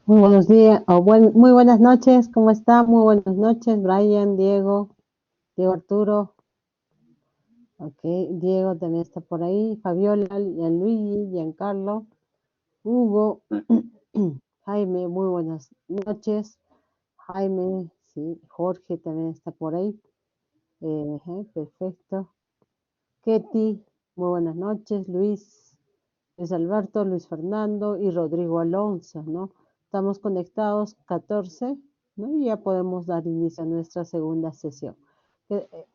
Muy buenos días, muy buenas noches, ¿cómo está? Muy buenas noches, Brian, Diego Arturo, ok, Diego también está por ahí, Fabiola, Gianluigi, Giancarlo, Hugo, Jaime, muy buenas noches, Jaime, sí, Jorge también está por ahí, perfecto, Ketty, muy buenas noches, Luis Alberto, Luis Fernando y Rodrigo Alonso, ¿no? Estamos conectados 14, ¿no? Y ya podemos dar inicio a nuestra segunda sesión.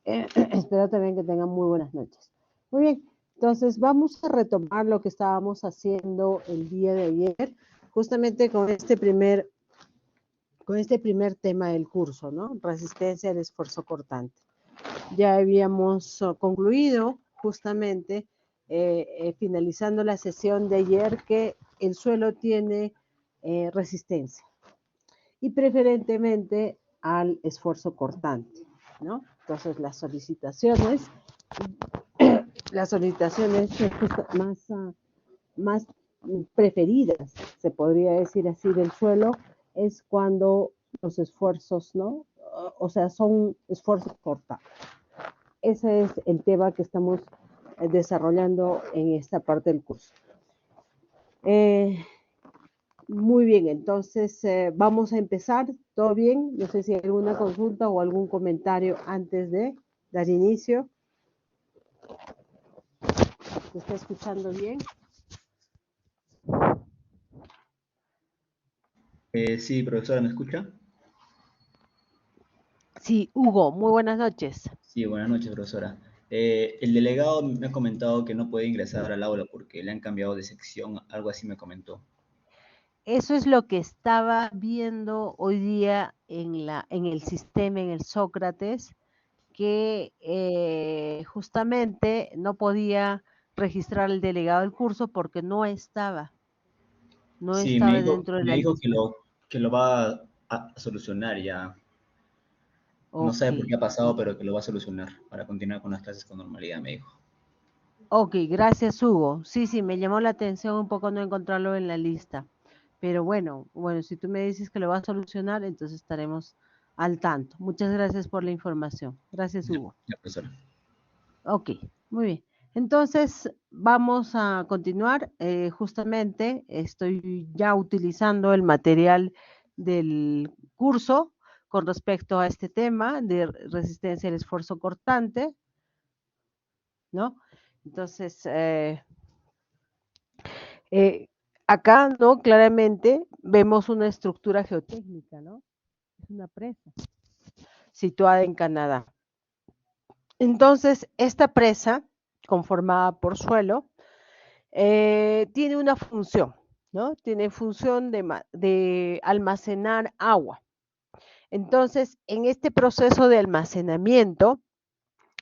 Espero también que tengan muy buenas noches. Muy bien, entonces vamos a retomar lo que estábamos haciendo el día de ayer, justamente con este primer tema del curso, ¿no? Resistencia al esfuerzo cortante. Ya habíamos concluido justamente finalizando la sesión de ayer que el suelo tiene resistencia y preferentemente al esfuerzo cortante, ¿no? Entonces las solicitaciones más preferidas, se podría decir así, del suelo es cuando los esfuerzos, ¿no? O sea, son esfuerzos cortantes. Ese es el tema que estamos desarrollando en esta parte del curso. Muy bien, entonces vamos a empezar. ¿Todo bien? No sé si hay alguna consulta o algún comentario antes de dar inicio. ¿Se está escuchando bien? Sí, profesora, ¿me escucha? Sí, Hugo, muy buenas noches. Sí, buenas noches, profesora. El delegado me ha comentado que no puede ingresar al aula porque le han cambiado de sección, algo así me comentó. Eso es lo que estaba viendo hoy día en el sistema, en el Sócrates, que justamente no podía registrar el delegado del curso porque no Sí, estaba dentro de me la dijo lista. que lo va a solucionar ya. No Ok, sabe por qué ha pasado, pero que lo va a solucionar para continuar con las clases con normalidad, me dijo. ok, gracias Hugo. Sí, sí, me llamó la atención un poco no encontrarlo en la lista. Pero bueno, si tú me dices que lo vas a solucionar, entonces estaremos al tanto. Muchas gracias por la información. Gracias, Ya, Hugo. ya, profesora. Ok, muy bien. Entonces, vamos a continuar. Justamente estoy ya utilizando el material del curso con respecto a este tema de resistencia al esfuerzo cortante, ¿no? Entonces, eh, acá, ¿no? Claramente vemos una estructura geotécnica, ¿no? Es una presa situada en Canadá. Entonces, esta presa, conformada por suelo, tiene una función, ¿no? Tiene función de almacenar agua. Entonces, en este proceso de almacenamiento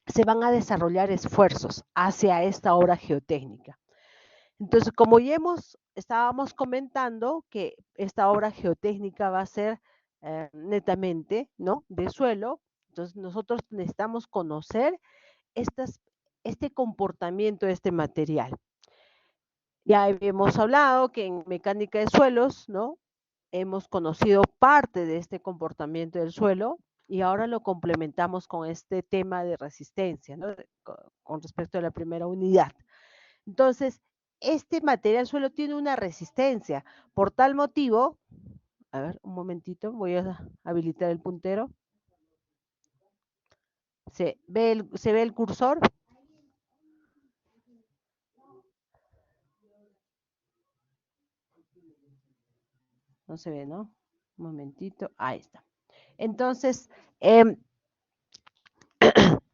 se van a desarrollar esfuerzos hacia esta obra geotécnica. Entonces, como ya estábamos comentando que esta obra geotécnica va a ser netamente, ¿no? De suelo, entonces nosotros necesitamos conocer estas, este comportamiento de este material. Ya habíamos hablado que en mecánica de suelos, ¿no? Hemos conocido parte de este comportamiento del suelo y ahora lo complementamos con este tema de resistencia, ¿no? Con respecto a la primera unidad. Entonces, este material suelo tiene una resistencia. Por tal motivo, a ver, un momentito, voy a habilitar el puntero. Se ve el cursor? No se ve, ¿no? Un momentito, ahí está. Entonces, eh,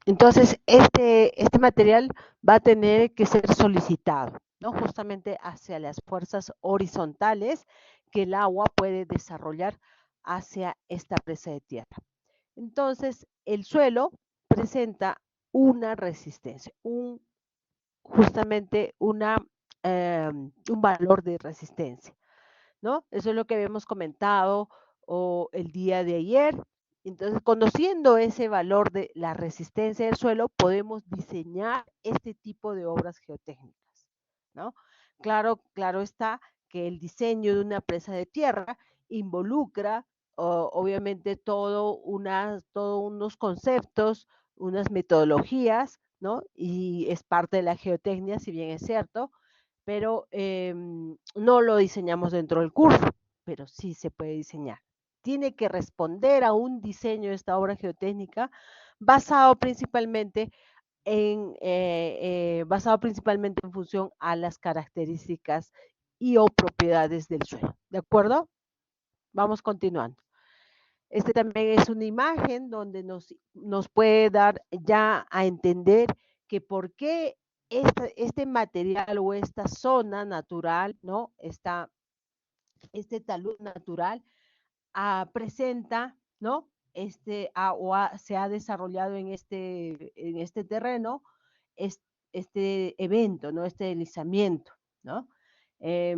entonces este material va a tener que ser solicitado, ¿no? Justamente hacia las fuerzas horizontales que el agua puede desarrollar hacia esta presa de tierra. Entonces, el suelo presenta una resistencia, justamente un valor de resistencia, ¿no? Eso es lo que habíamos comentado el día de ayer. Entonces, conociendo ese valor de la resistencia del suelo, podemos diseñar este tipo de obras geotécnicas, ¿no? Claro está que el diseño de una presa de tierra involucra obviamente todos unos conceptos, unas metodologías, ¿no? Y es parte de la geotecnia, si bien es cierto, pero no lo diseñamos dentro del curso, pero sí se puede diseñar. Tiene que responder a un diseño de esta obra geotécnica basado principalmente basado principalmente en función a las características y o propiedades del suelo. ¿De acuerdo? Vamos continuando. Este también es una imagen donde nos puede dar ya a entender que por qué este material o esta zona natural, ¿no? Este talud natural presenta, ¿no? Se ha desarrollado en este terreno es, este evento, ¿no? Este deslizamiento, ¿no? Eh,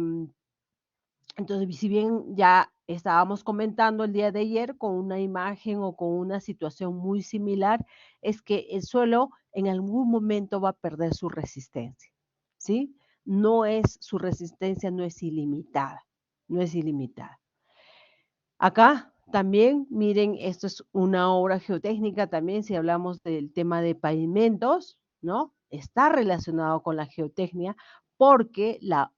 entonces, si bien ya estábamos comentando el día de ayer con una imagen o con una situación muy similar, es que el suelo en algún momento va a perder su resistencia, ¿sí? Su resistencia no es ilimitada, no es ilimitada. Acá también, miren, esto es una obra geotécnica también, si hablamos del tema de pavimentos, ¿no? Está relacionado con la geotecnia porque la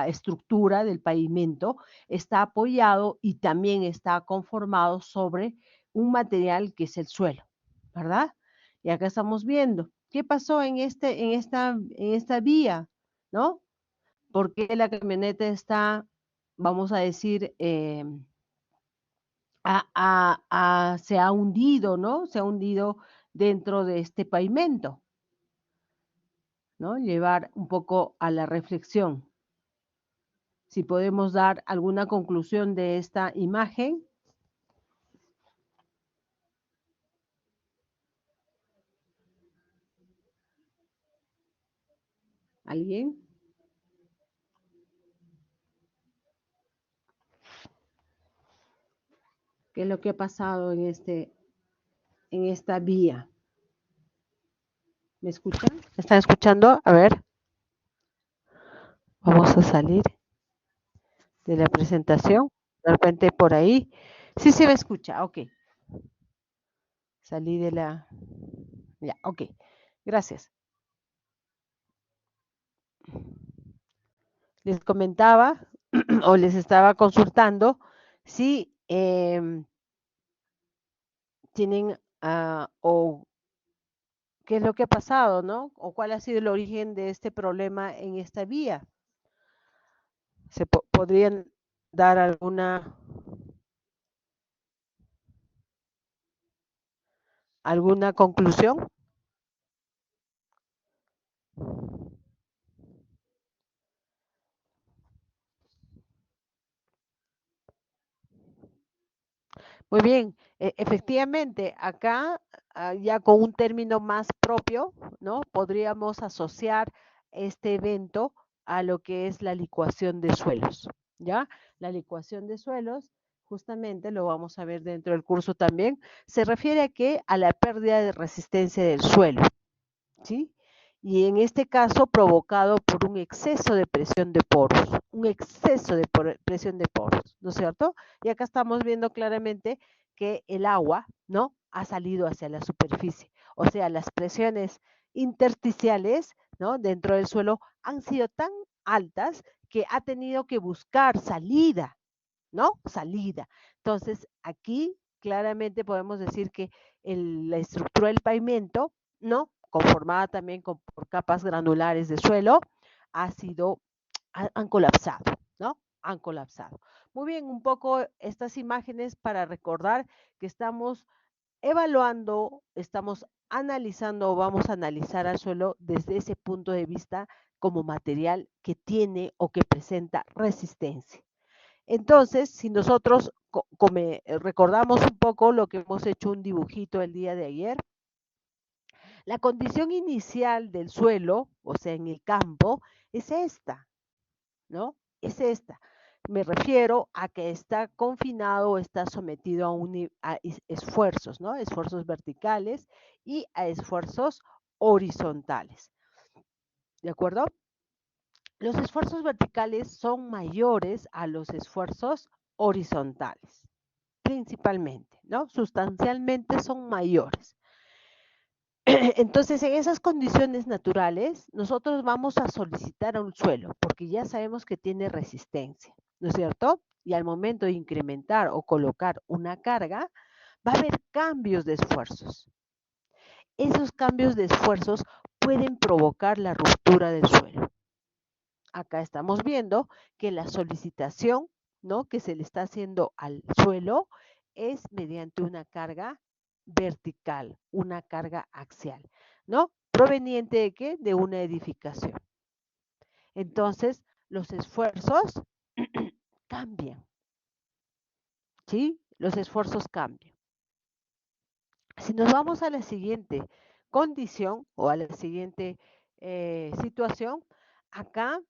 estructura del pavimento está apoyado y también está conformado sobre un material que es el suelo, ¿verdad? Y acá estamos viendo qué pasó en esta vía, ¿no? ¿Por qué la camioneta está, vamos a decir, se ha hundido, ¿no? Se ha hundido dentro de este pavimento, ¿no? Llevar un poco a la reflexión. Si podemos dar alguna conclusión de esta imagen. ¿Alguien? ¿Qué es lo que ha pasado en esta vía? ¿Me escuchan? ¿Me están escuchando? A ver. Vamos a salir de la presentación. De repente por ahí. Sí se me escucha, ok. Salí de la... Ya, ok. Gracias. Les comentaba o les estaba consultando si tienen o qué es lo que ha pasado, ¿no? O cuál ha sido el origen de este problema en esta vía. ¿Podrían dar alguna conclusión? Muy bien, efectivamente, acá ya con un término más propio, ¿no? Podríamos asociar este evento a lo que es la licuación de suelos, ¿ya? La licuación de suelos, justamente lo vamos a ver dentro del curso también, se refiere a que a la pérdida de resistencia del suelo, ¿sí? Y en este caso provocado por un exceso de presión de poros, un exceso de presión de poros, ¿no es cierto? Y acá estamos viendo claramente que el agua, ¿no? Ha salido hacia la superficie, o sea, las presiones intersticiales, ¿no? Dentro del suelo han sido tan altas que ha tenido que buscar salida, ¿no? Salida. Entonces, aquí claramente podemos decir que la estructura del pavimento, ¿no? Conformada también por capas granulares de suelo, han colapsado, ¿no? Han colapsado. Muy bien, un poco estas imágenes para recordar que estamos evaluando, estamos analizando o vamos a analizar al suelo desde ese punto de vista como material que tiene o que presenta resistencia. Entonces, si nosotros recordamos un poco lo que hemos hecho un dibujito el día de ayer, la condición inicial del suelo, o sea, en el campo, es esta, ¿no? Es esta. Me refiero a que está confinado o está sometido a esfuerzos, ¿no? Esfuerzos verticales y a esfuerzos horizontales. ¿De acuerdo? Los esfuerzos verticales son mayores a los esfuerzos horizontales, principalmente, ¿no? Sustancialmente son mayores. Entonces, en esas condiciones naturales, nosotros vamos a solicitar a un suelo, porque ya sabemos que tiene resistencia, ¿no es cierto? Y al momento de incrementar o colocar una carga, va a haber cambios de esfuerzos. Esos cambios de esfuerzos pueden provocar la ruptura del suelo. Acá estamos viendo que la solicitación, ¿no?, que se le está haciendo al suelo es mediante una carga vertical, una carga axial, ¿no? ¿Proveniente de qué? De una edificación. Entonces, los esfuerzos cambian, ¿sí? Los esfuerzos cambian. Si nos vamos a la siguiente condición o a la siguiente situación, acá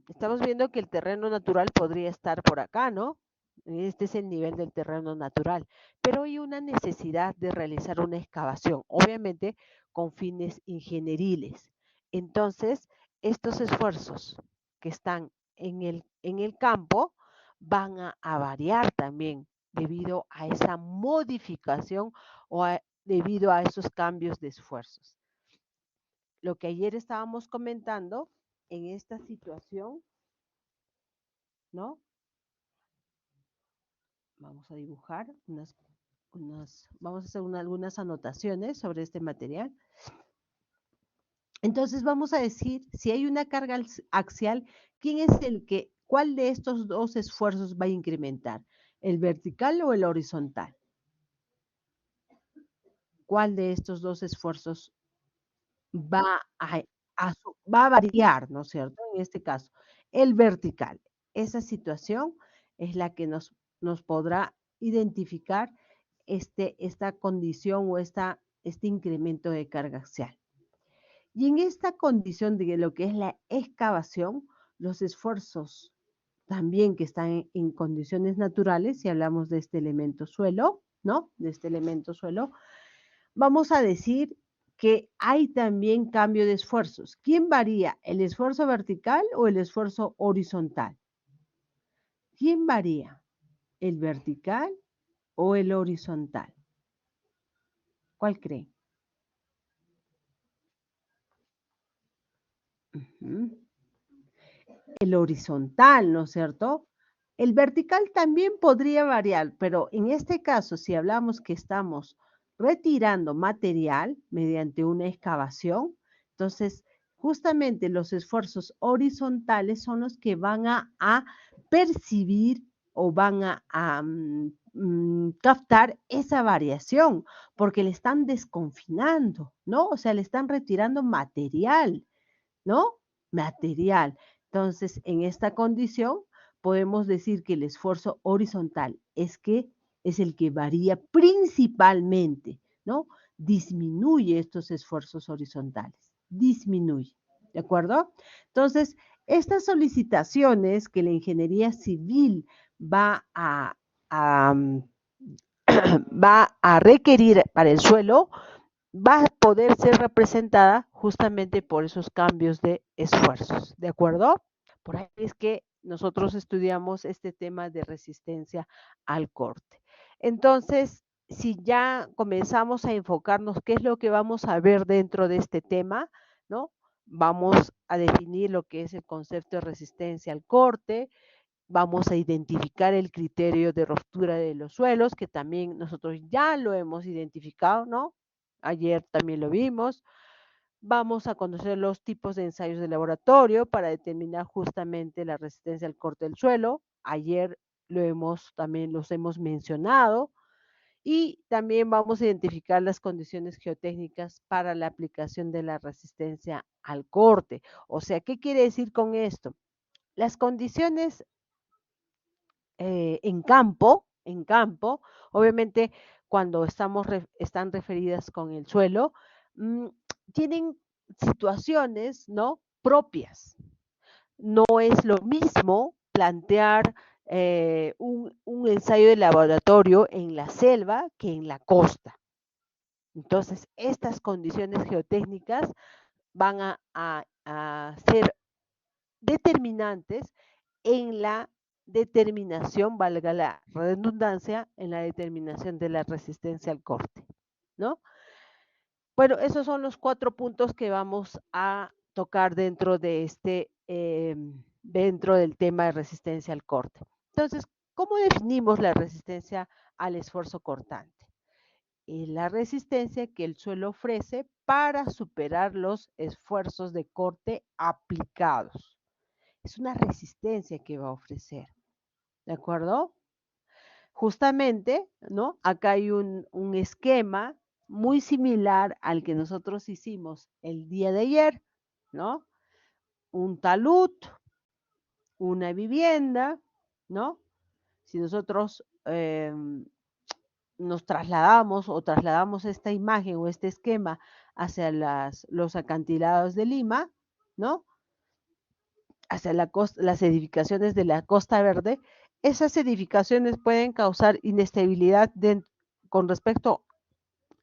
estamos viendo que el terreno natural podría estar por acá, ¿no? Este es el nivel del terreno natural, pero hay una necesidad de realizar una excavación, obviamente con fines ingenieriles. Entonces, estos esfuerzos que están en el campo van a variar también debido a esa modificación o debido a esos cambios de esfuerzos. Lo que ayer estábamos comentando en esta situación, ¿no? Vamos a dibujar vamos a hacer algunas anotaciones sobre este material. Entonces vamos a decir, si hay una carga axial, ¿cuál de estos dos esfuerzos va a incrementar? ¿El vertical o el horizontal? ¿Cuál de estos dos esfuerzos va va a variar, ¿no es cierto? En este caso, el vertical. Esa situación es la que nos podrá identificar esta condición o este incremento de carga axial. Y en esta condición de lo que es la excavación, los esfuerzos también que están en condiciones naturales, si hablamos de este elemento suelo, ¿no? De este elemento suelo, vamos a decir que hay también cambio de esfuerzos. ¿Quién varía? ¿El esfuerzo vertical o el esfuerzo horizontal? ¿Quién varía? ¿El vertical o el horizontal? ¿Cuál cree? El horizontal, ¿no es cierto? El vertical también podría variar, pero en este caso, si hablamos que estamos retirando material mediante una excavación, entonces justamente los esfuerzos horizontales son los que van a percibir o van captar esa variación, porque le están desconfinando, ¿no? O sea, le están retirando material, ¿no? Material. Entonces, en esta condición, podemos decir que el esfuerzo horizontal es el que varía principalmente, ¿no? Disminuye estos esfuerzos horizontales, disminuye, ¿de acuerdo? Entonces, estas solicitaciones que la ingeniería civil va va a requerir para el suelo, va a poder ser representada justamente por esos cambios de esfuerzos, ¿de acuerdo? Por ahí es que nosotros estudiamos este tema de resistencia al corte. Entonces, si ya comenzamos a enfocarnos qué es lo que vamos a ver dentro de este tema, ¿no? Vamos a definir lo que es el concepto de resistencia al corte, vamos a identificar el criterio de ruptura de los suelos, que también nosotros ya lo hemos identificado, ¿no? Ayer también lo vimos. Vamos a conocer los tipos de ensayos de laboratorio para determinar justamente la resistencia al corte del suelo. Ayer también los hemos mencionado. Y también vamos a identificar las condiciones geotécnicas para la aplicación de la resistencia al corte. O sea, ¿qué quiere decir con esto? Las condiciones en campo, obviamente cuando están referidas con el suelo, mm, tienen situaciones, ¿no?, propias. No es lo mismo plantear un ensayo de laboratorio en la selva que en la costa. Entonces, estas condiciones geotécnicas van a ser determinantes en la determinación, valga la redundancia, en la determinación de la resistencia al corte, ¿no? Bueno, esos son los 4 puntos que vamos a tocar dentro de dentro del tema de resistencia al corte. Entonces, ¿cómo definimos la resistencia al esfuerzo cortante? Es la resistencia que el suelo ofrece para superar los esfuerzos de corte aplicados. Es una resistencia que va a ofrecer, ¿de acuerdo? Justamente, ¿no? Acá hay un esquema muy similar al que nosotros hicimos el día de ayer, ¿no? Un talud, una vivienda, ¿no? Si nosotros nos trasladamos esta imagen o este esquema hacia los acantilados de Lima, ¿no? Hacia las edificaciones de la Costa Verde, esas edificaciones pueden causar inestabilidad con respecto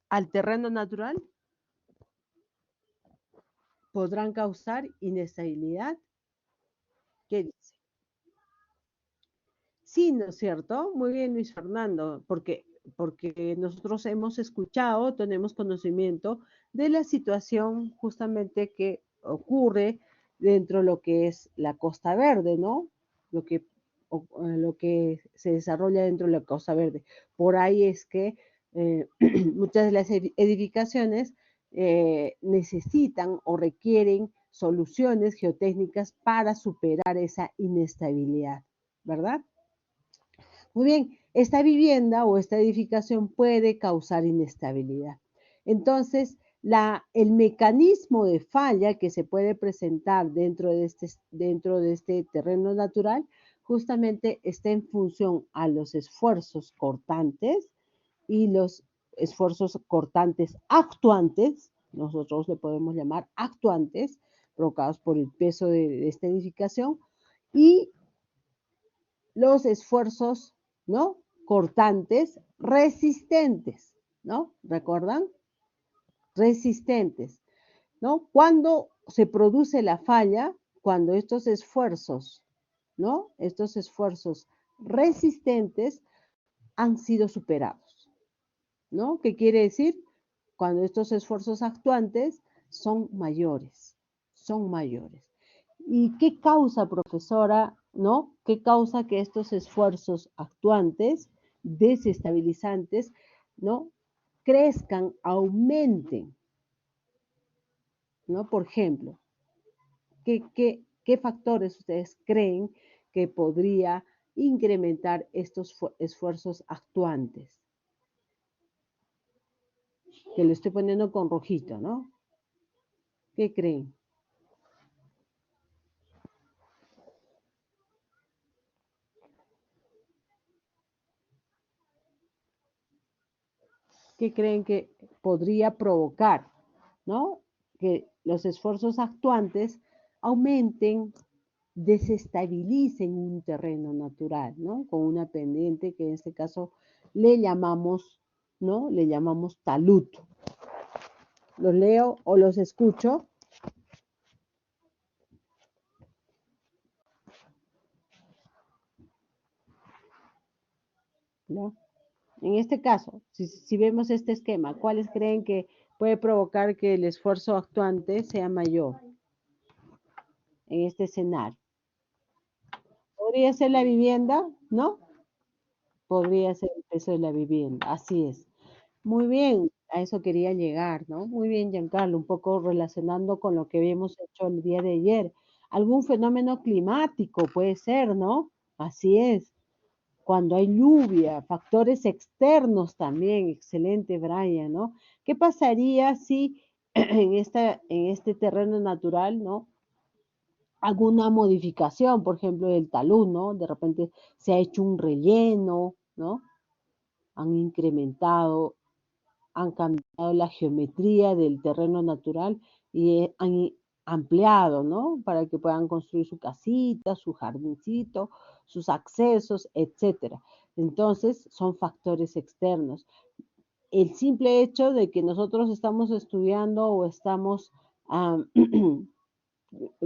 al terreno natural, podrán causar inestabilidad. ¿Qué dice? Sí, ¿no es cierto? Muy bien, Luis Fernando, porque nosotros hemos escuchado, tenemos conocimiento de la situación justamente que ocurre dentro de lo que es la Costa Verde, ¿no? Lo que, lo que se desarrolla dentro de la Costa Verde. Por ahí es que muchas de las edificaciones necesitan o requieren soluciones geotécnicas para superar esa inestabilidad, ¿verdad? Muy bien, esta vivienda o esta edificación puede causar inestabilidad. Entonces, el mecanismo de falla que se puede presentar dentro de este terreno natural justamente está en función a los esfuerzos cortantes y los esfuerzos cortantes actuantes, nosotros le podemos llamar actuantes, provocados por el peso de esta edificación, y los esfuerzos, ¿no? Cortantes, resistentes, ¿no? ¿Recuerdan? Resistentes, ¿no? Cuando se produce la falla, cuando estos esfuerzos, ¿no? Estos esfuerzos resistentes han sido superados, ¿no? ¿Qué quiere decir? Cuando estos esfuerzos actuantes son mayores, son mayores. ¿Y qué causa, profesora, no? ¿Qué causa que estos esfuerzos actuantes, desestabilizantes, no? Crezcan, aumenten, ¿no? Por ejemplo, ¿qué factores ustedes creen que podría incrementar estos esfuerzos actuantes? Que lo estoy poniendo con rojito, ¿no? ¿Qué creen? ¿Qué creen que podría provocar, ¿no? Que los esfuerzos actuantes aumenten, desestabilicen un terreno natural, ¿no? Con una pendiente que en este caso le llamamos, ¿no? Le llamamos talud. ¿Los leo o los escucho? ¿No? En este caso, si vemos este esquema, ¿cuáles creen que puede provocar que el esfuerzo actuante sea mayor en este escenario? ¿Podría ser la vivienda? ¿No? Podría ser el peso de la vivienda, así es. Muy bien, a eso quería llegar, ¿no? Muy bien, Giancarlo, un poco relacionando con lo que habíamos hecho el día de ayer. Algún fenómeno climático puede ser, ¿no? Así es. Cuando hay lluvia, factores externos también, excelente, Brian, ¿no? ¿Qué pasaría si en este terreno natural, ¿no? Alguna modificación, por ejemplo, del talud, ¿no? De repente se ha hecho un relleno, ¿no? Han incrementado, han cambiado la geometría del terreno natural y han ampliado, ¿no? Para que puedan construir su casita, su jardincito, sus accesos, etcétera. Entonces, son factores externos. El simple hecho de que nosotros estamos estudiando o estamos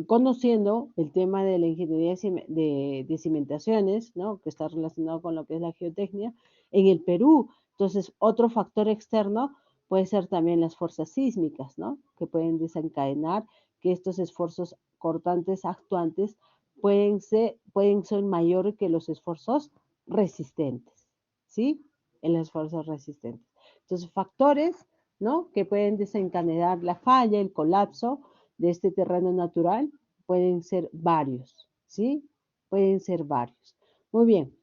conociendo el tema de la ingeniería de cimentaciones, ¿no? Que está relacionado con lo que es la geotecnia, en el Perú. Entonces, otro factor externo puede ser también las fuerzas sísmicas, ¿no? Que pueden desencadenar que estos esfuerzos cortantes actuantes pueden ser mayores que los esfuerzos resistentes, ¿sí? En las fuerzas resistentes. Entonces, factores, ¿no? Que pueden desencadenar la falla, el colapso de este terreno natural pueden ser varios, ¿sí? Pueden ser varios. Muy bien,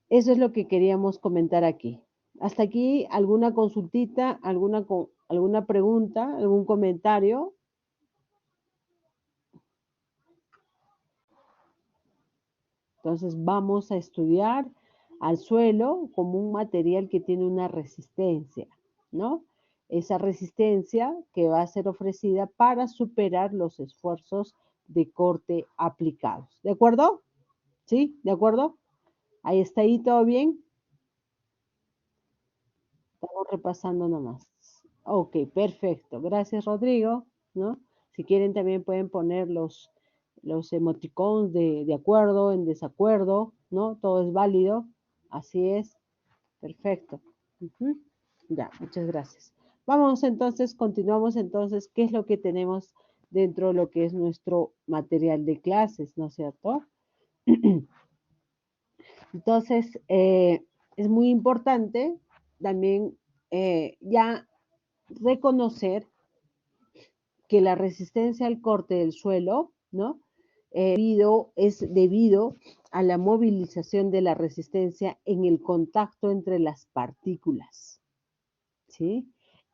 eso es lo que queríamos comentar aquí. Hasta aquí, ¿alguna consultita, alguna pregunta, algún comentario? Entonces vamos a estudiar al suelo como un material que tiene una resistencia, ¿no? Esa resistencia que va a ser ofrecida para superar los esfuerzos de corte aplicados. ¿De acuerdo? ¿Sí? ¿De acuerdo? Ahí está, ahí todo bien. Estamos repasando nomás. Ok, perfecto. Gracias, Rodrigo, ¿no? Si quieren también pueden poner los emoticons de acuerdo, en desacuerdo, ¿no? Todo es válido. Así es. Perfecto. Ujú. Ya, muchas gracias. Vamos entonces, continuamos entonces, ¿qué es lo que tenemos dentro de lo que es nuestro material de clases, ¿no es cierto? Entonces, es muy importante también ya reconocer que la resistencia al corte del suelo, ¿no? Es debido a la movilización de la resistencia en el contacto entre las partículas, ¿sí?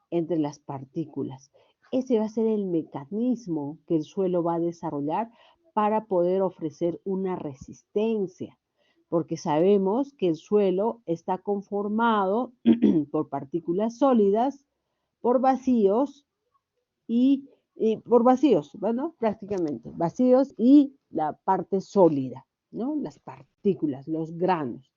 Entre las partículas. Ese va a ser el mecanismo que el suelo va a desarrollar para poder ofrecer una resistencia, porque sabemos que el suelo está conformado por partículas sólidas, por vacíos y por vacíos, bueno, prácticamente, vacíos y la parte sólida, ¿no? Las partículas, los granos.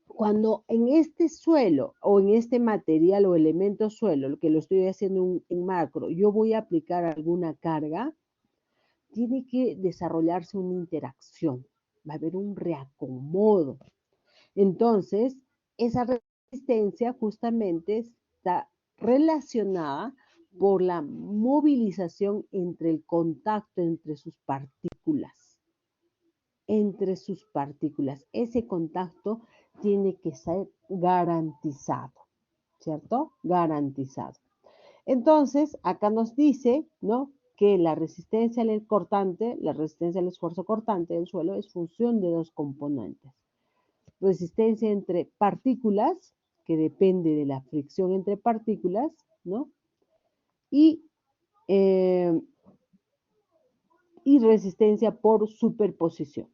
Cuando en este suelo o en este material o elemento suelo, lo que lo estoy haciendo en macro, yo voy a aplicar alguna carga, tiene que desarrollarse una interacción, va a haber un reacomodo. Entonces, esa resistencia justamente está relacionada por la movilización entre el contacto entre sus partículas. Ese contacto tiene que ser garantizado, ¿cierto? Garantizado. Entonces, acá nos dice, ¿no? Que la resistencia al cortante, la resistencia al esfuerzo cortante del suelo es función de dos componentes. Resistencia entre partículas, que depende de la fricción entre partículas, ¿no? Y, eh, y resistencia por superposición.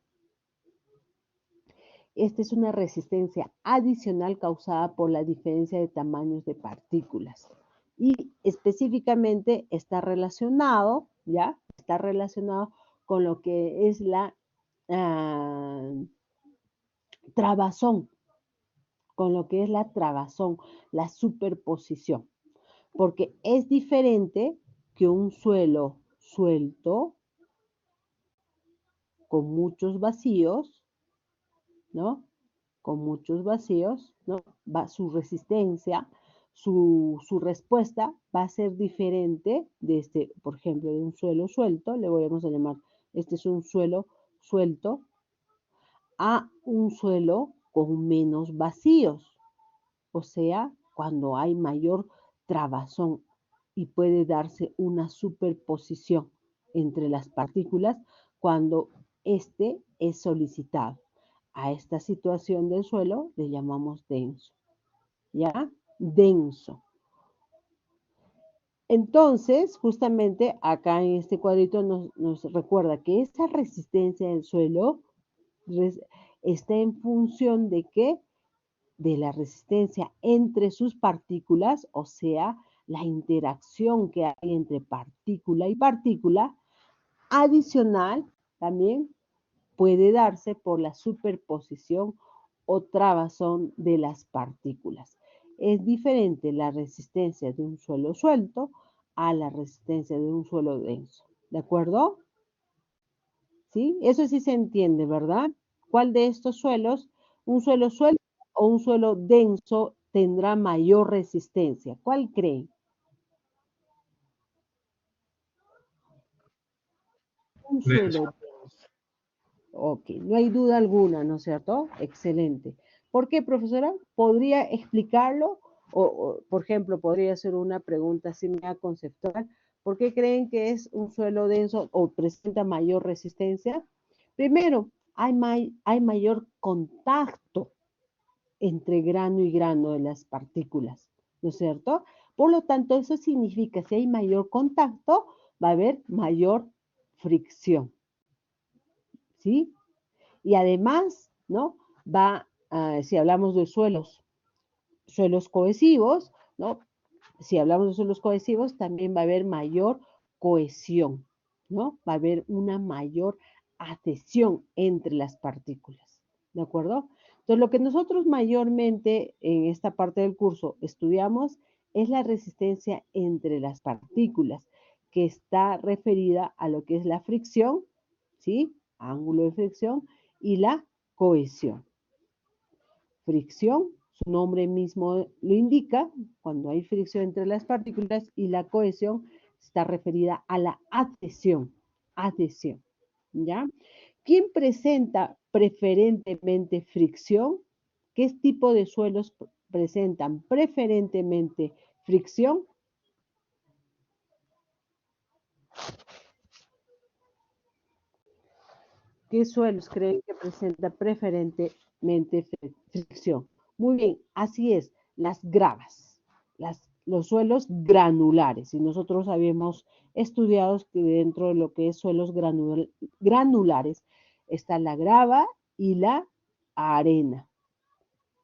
Esta es una resistencia adicional causada por la diferencia de tamaños de partículas. Y específicamente está relacionado, ¿ya? Está relacionado con lo que es la trabazón, con lo que es la trabazón, la superposición. Porque es diferente que un suelo suelto con muchos vacíos, ¿no? Con muchos vacíos, ¿no? Su resistencia, su respuesta va a ser diferente de este, por ejemplo, de un suelo suelto, le vamos a llamar, este es un suelo suelto, a un suelo con menos vacíos, o sea, cuando hay mayor trabazón y puede darse una superposición entre las partículas cuando este es solicitado. A esta situación del suelo le llamamos denso, ¿ya? Denso. Entonces, justamente acá en este cuadrito nos recuerda que esa resistencia del suelo está en función de qué? De la resistencia entre sus partículas, o sea, la interacción que hay entre partícula y partícula, adicional también puede darse por la superposición o trabazón de las partículas. Es diferente la resistencia de un suelo suelto a la resistencia de un suelo denso. ¿De acuerdo? ¿Sí? Eso sí se entiende, ¿verdad? ¿Cuál de estos suelos, un suelo suelto o un suelo denso, tendrá mayor resistencia? ¿Cuál creen? Un suelo Denso. denso. Ok, no hay duda alguna, ¿no es cierto? Excelente. ¿Por qué, profesora? ¿Podría explicarlo? Por ejemplo, podría ser una pregunta así media conceptual. ¿Por qué creen que es un suelo denso o presenta mayor resistencia? Primero, hay mayor contacto entre grano y grano de las partículas, ¿no es cierto? Por lo tanto, eso significa que si hay mayor contacto, va a haber mayor fricción, ¿sí? Y además, ¿no? Si hablamos de suelos cohesivos, ¿no? Si hablamos de suelos cohesivos, también va a haber mayor cohesión, ¿no? Va a haber una mayor adhesión entre las partículas, ¿de acuerdo? Entonces, lo que nosotros mayormente en esta parte del curso estudiamos es la resistencia entre las partículas, que está referida a lo que es la fricción, ¿sí? Ángulo de fricción y la cohesión. Fricción, su nombre mismo lo indica, cuando hay fricción entre las partículas, y la cohesión está referida a la adhesión. Adhesión, ¿ya? ¿Quién presenta preferentemente fricción? ¿Qué tipo de suelos presentan preferentemente fricción? ¿Qué suelos creen que presenta preferentemente fricción? Muy bien, así es, las gravas, los suelos granulares. Y nosotros habíamos estudiado que dentro de lo que es suelos granulares está la grava y la arena.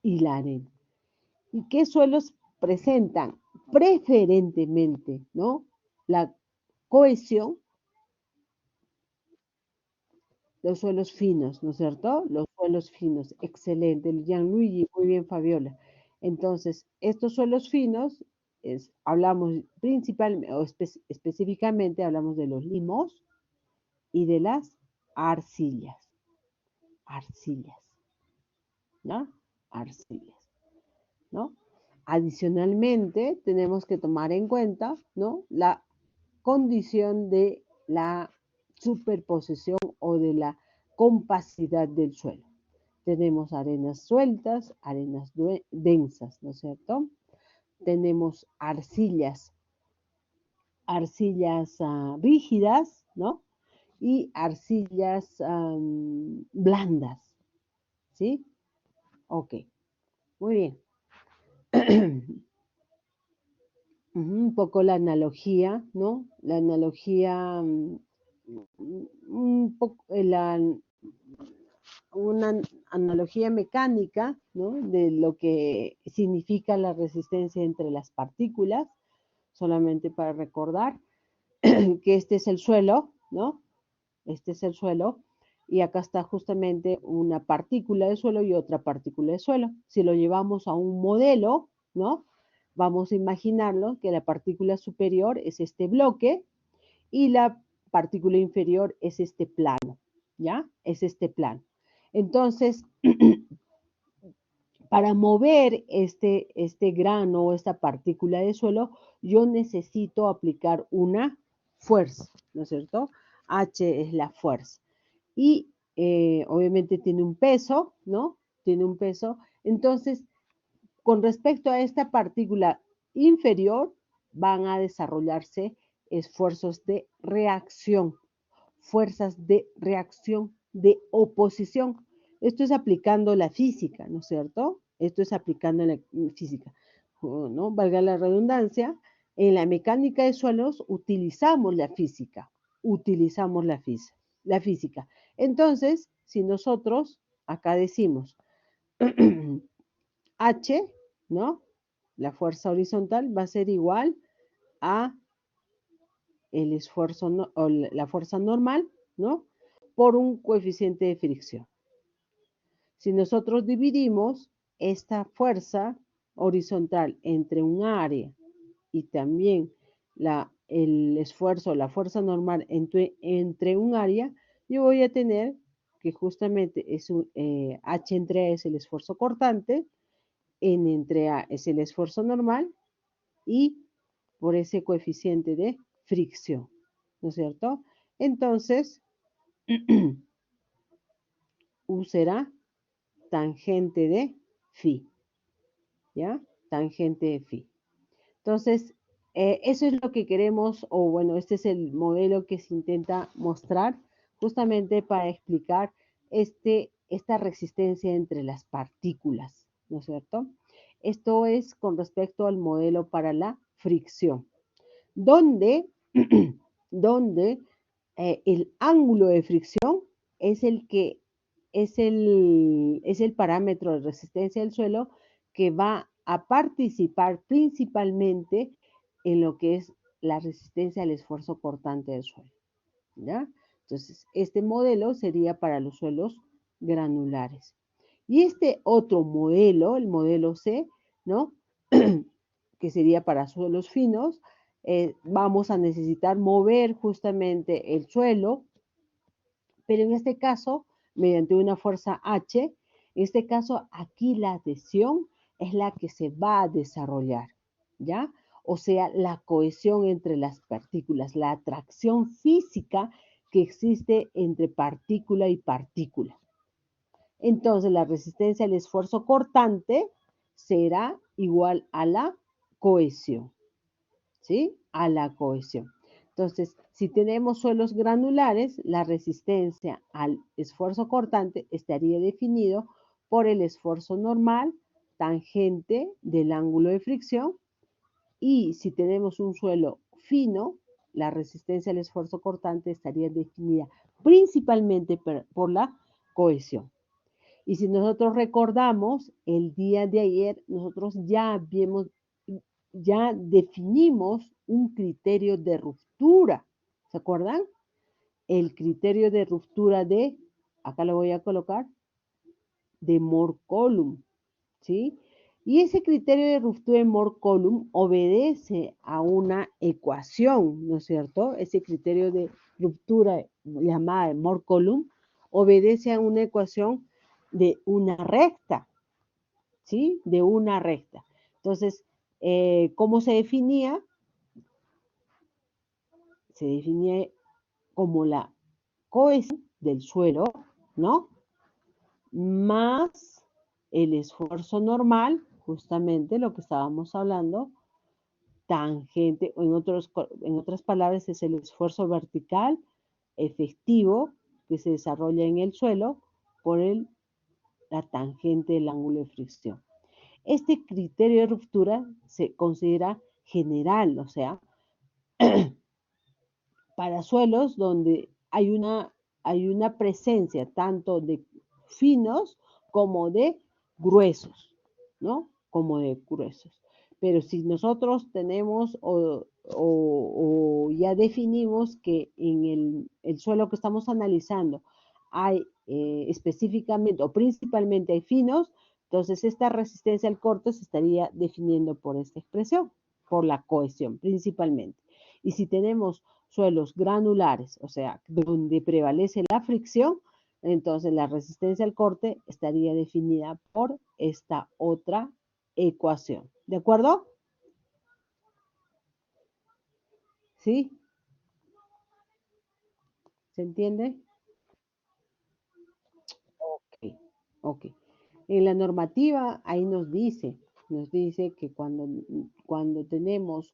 Y la arena. ¿Y qué suelos presentan preferentemente, ¿no? La cohesión, los suelos finos, ¿no es cierto? Los suelos finos, excelente, Gianluigi, muy bien, Fabiola. Entonces, estos suelos finos, hablamos principalmente o específicamente, hablamos de los limos y de las arcillas, arcillas, ¿no? Arcillas, ¿no? Adicionalmente, tenemos que tomar en cuenta, ¿no? La condición de la superposición o de la compacidad del suelo. Tenemos arenas sueltas, arenas densas, ¿no es cierto? Tenemos arcillas rígidas, ¿no? Y arcillas blandas, ¿sí? Ok, muy bien. Un poco la analogía, ¿no? La analogía, un poco, una analogía mecánica, ¿no? De lo que significa la resistencia entre las partículas, solamente para recordar que este es el suelo, ¿no? Este es el suelo, y acá está justamente una partícula de suelo y otra partícula de suelo. Si lo llevamos a un modelo, ¿no? Vamos a imaginarlo que la partícula superior es este bloque y la partícula inferior es este plano, ¿ya? Es este plano. Entonces, para mover este grano o esta partícula de suelo, yo necesito aplicar una fuerza, ¿no es cierto? H es la fuerza. Y obviamente tiene un peso, ¿no? Tiene un peso. Entonces, con respecto a esta partícula inferior, van a desarrollarse esfuerzos de reacción, fuerzas de reacción, de oposición. Esto es aplicando la física, ¿no es cierto? Esto es aplicando la física, ¿no? Valga la redundancia, en la mecánica de suelos utilizamos la física. Entonces, si nosotros acá decimos H, ¿no? La fuerza horizontal va a ser igual a el esfuerzo o la fuerza normal, ¿no? Por un coeficiente de fricción. Si nosotros dividimos esta fuerza horizontal entre un área y también la el esfuerzo, la fuerza normal entre un área, yo voy a tener que justamente es H entre A es el esfuerzo cortante, N entre A es el esfuerzo normal y por ese coeficiente de fricción, ¿no es cierto? Entonces, U será tangente de phi, ¿ya? Tangente de phi. Entonces, eso es lo que queremos, o bueno, este es el modelo que se intenta mostrar justamente para explicar esta resistencia entre las partículas, ¿no es cierto? Esto es con respecto al modelo para la fricción, donde, donde el ángulo de fricción es el que es el parámetro de resistencia del suelo que va a participar principalmente en lo que es la resistencia al esfuerzo cortante del suelo, ¿ya? Entonces, este modelo sería para los suelos granulares. Y este otro modelo, el modelo C, ¿no? Que sería para suelos finos, vamos a necesitar mover justamente el suelo, pero en este caso, mediante una fuerza H, en este caso aquí la adhesión es la que se va a desarrollar, ¿ya? O sea, la cohesión entre las partículas, la atracción física que existe entre partícula y partícula. Entonces, la resistencia al esfuerzo cortante será igual a la cohesión, ¿sí? A la cohesión. Entonces, si tenemos suelos granulares, la resistencia al esfuerzo cortante estaría definido por el esfuerzo normal tangente del ángulo de fricción, y si tenemos un suelo fino, la resistencia al esfuerzo cortante estaría definida principalmente por la cohesión. Y si nosotros recordamos, el día de ayer nosotros ya definimos un criterio de ruptura. ¿Se acuerdan? El criterio de ruptura acá lo voy a colocar, de Mohr-Coulomb, ¿sí? Y ese criterio de ruptura de Mohr-Coulomb obedece a una ecuación, ¿no es cierto? Ese criterio de ruptura llamada de Mohr-Coulomb obedece a una ecuación de una recta, ¿sí? De una recta. Entonces, ¿cómo se definía? Se definía como la cohesión del suelo, ¿no? Más el esfuerzo normal, justamente lo que estábamos hablando, tangente, o en otras palabras, es el esfuerzo vertical efectivo que se desarrolla en el suelo por la tangente del ángulo de fricción. Este criterio de ruptura se considera general, o sea, para suelos donde hay una presencia tanto de finos como de gruesos, ¿no? Como de gruesos. Pero si nosotros tenemos o ya definimos que en el suelo que estamos analizando hay específicamente o principalmente hay finos, entonces esta resistencia al corte se estaría definiendo por esta expresión, por la cohesión principalmente. Y si tenemos suelos granulares, o sea, donde prevalece la fricción, entonces la resistencia al corte estaría definida por esta otra ecuación. ¿De acuerdo? ¿Sí? ¿Se entiende? Ok, ok. En la normativa ahí nos dice que cuando tenemos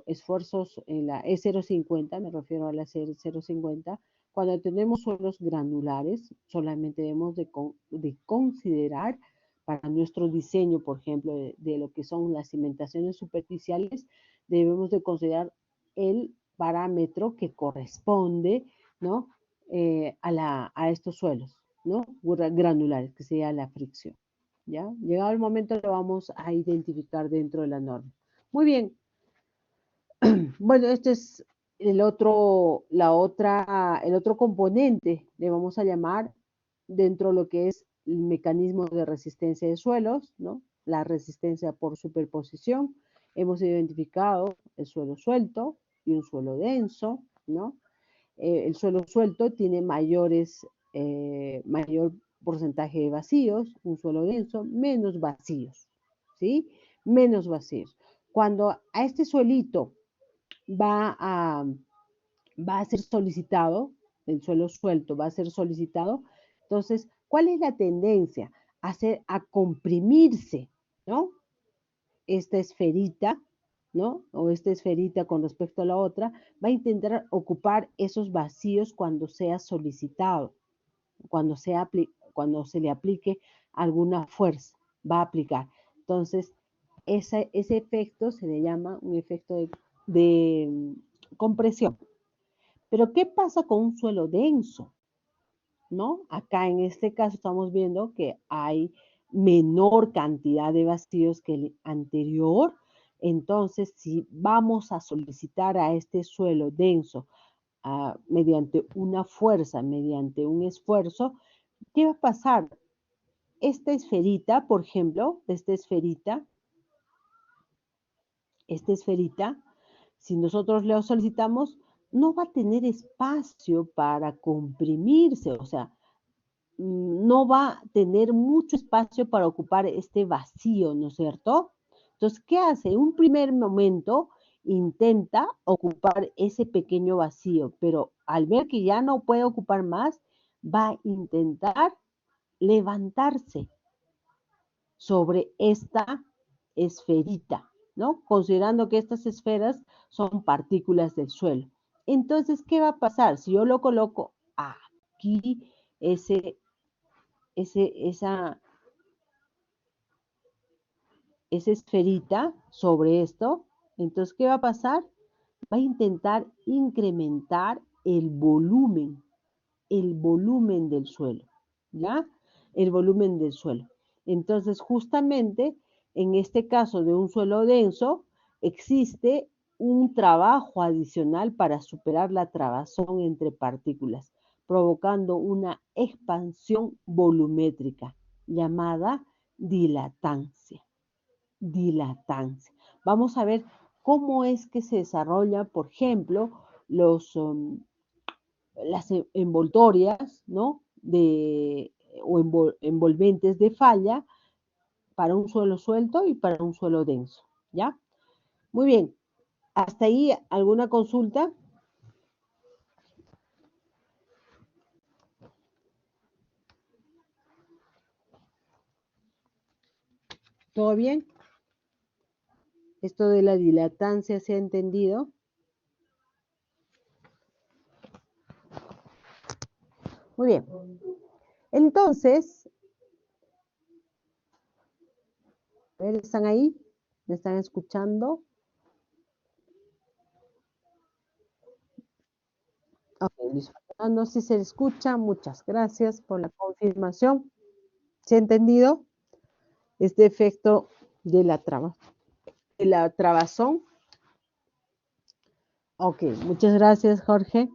esfuerzos en la E050, me refiero a la E050, cuando tenemos suelos granulares, solamente debemos de considerar para nuestro diseño, por ejemplo, de lo que son las cimentaciones superficiales, debemos de considerar el parámetro que corresponde, ¿no? A estos suelos, ¿no? Granulares, que sería la fricción. ¿Ya? Llegado el momento lo vamos a identificar dentro de la norma. Muy bien. Bueno, este es el otro componente, le vamos a llamar dentro de lo que es el mecanismo de resistencia de suelos, ¿no? La resistencia por superposición. Hemos identificado el suelo suelto, y un suelo denso, ¿no? El suelo suelto tiene mayor porcentaje de vacíos, un suelo denso, menos vacíos, ¿sí? Menos vacíos. Cuando a este suelito va a, va a ser solicitado, el suelo suelto va a ser solicitado, entonces, ¿cuál es la tendencia? A comprimirse, ¿no? Esta esferita, ¿no? O esta esferita con respecto a la otra, va a intentar ocupar esos vacíos cuando sea solicitado, cuando se le aplique alguna fuerza, va a aplicar. Entonces, ese efecto se le llama un efecto de compresión. Pero, ¿qué pasa con un suelo denso? ¿No? Acá en este caso estamos viendo que hay menor cantidad de vacíos que el anterior. Entonces, si vamos a solicitar a este suelo denso mediante una fuerza, mediante un esfuerzo, ¿qué va a pasar? Esta esferita, por ejemplo, esta esferita, si nosotros le solicitamos, no va a tener espacio para comprimirse, o sea, no va a tener mucho espacio para ocupar este vacío, ¿no es cierto? Entonces, ¿qué hace? En un primer momento intenta ocupar ese pequeño vacío, pero al ver que ya no puede ocupar más, va a intentar levantarse sobre esta esferita, ¿no? Considerando que estas esferas son partículas del suelo. Entonces, ¿qué va a pasar? Si yo lo coloco aquí, ese, esa esferita sobre esto, entonces, ¿qué va a pasar? Va a intentar incrementar el volumen del suelo, ¿ya? El volumen del suelo. Entonces, justamente en este caso de un suelo denso, existe un trabajo adicional para superar la trabazón entre partículas, provocando una expansión volumétrica llamada dilatancia. Dilatancia. Vamos a ver cómo es que se desarrolla, por ejemplo, las envoltorias, ¿no? O envolventes de falla para un suelo suelto y para un suelo denso, ¿ya? Muy bien. ¿Hasta ahí alguna consulta? ¿Todo bien? ¿Esto de la dilatancia se ha entendido? Muy bien. Entonces, a ver, ¿están ahí? ¿Me están escuchando? Ok, Luis Fernando, si se escucha, muchas gracias por la confirmación. ¿Se ha entendido? Este efecto de la trabazón. Ok, muchas gracias, Jorge.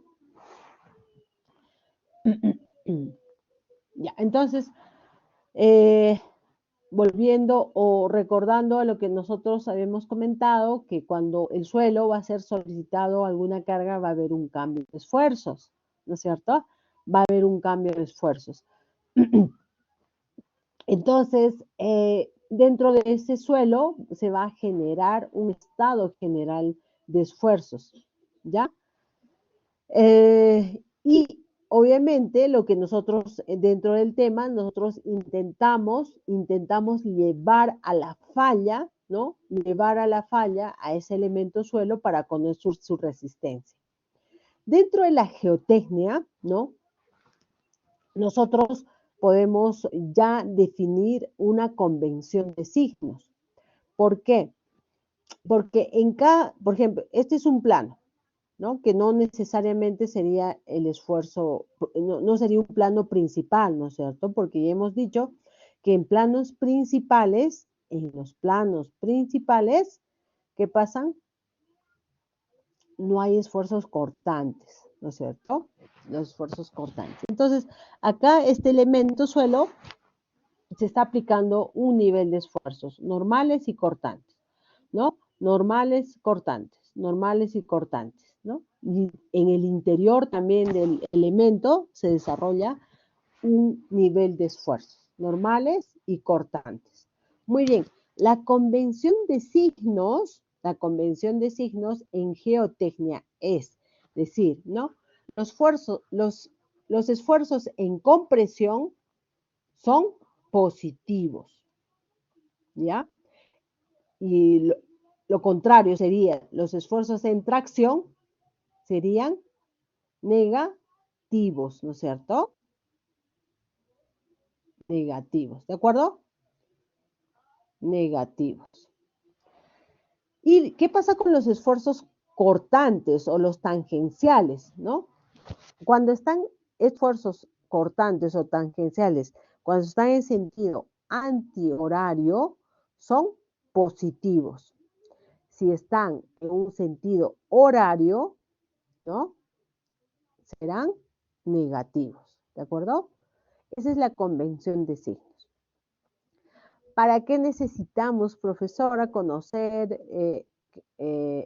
Ya, entonces, eh, volviendo o recordando a lo que nosotros habíamos comentado, que cuando el suelo va a ser solicitado alguna carga, va a haber un cambio de esfuerzos, ¿no es cierto? Va a haber un cambio de esfuerzos. Entonces, dentro de ese suelo se va a generar un estado general de esfuerzos, ¿ya? Y obviamente lo que nosotros, dentro del tema, nosotros intentamos llevar a la falla, ¿no? Llevar a la falla a ese elemento suelo para conocer su resistencia. Dentro de la geotecnia, ¿no? Nosotros podemos ya definir una convención de signos. ¿Por qué? Porque por ejemplo, este es un plano, ¿no? Que no necesariamente sería el esfuerzo, no sería un plano principal, ¿no es cierto? Porque ya hemos dicho que en los planos principales, ¿qué pasan? No hay esfuerzos cortantes, ¿no es cierto? Los esfuerzos cortantes. Entonces, acá este elemento suelo se está aplicando un nivel de esfuerzos normales y cortantes, ¿no? Normales, cortantes, normales y cortantes, ¿no? Y en el interior también del elemento se desarrolla un nivel de esfuerzos, normales y cortantes. Muy bien, la convención de signos en geotecnia es decir, ¿no? Los esfuerzos en compresión son positivos, ¿ya? Y lo contrario sería, los esfuerzos en tracción serían negativos, ¿no es cierto? Negativos, ¿de acuerdo? Negativos. ¿Y qué pasa con los esfuerzos cortantes o los tangenciales, ¿no? Cuando están esfuerzos cortantes o tangenciales, cuando están en sentido antihorario, son positivos. Si están en un sentido horario, ¿no? Serán negativos, ¿de acuerdo? Esa es la convención de signos. ¿Para qué necesitamos, profesora, conocer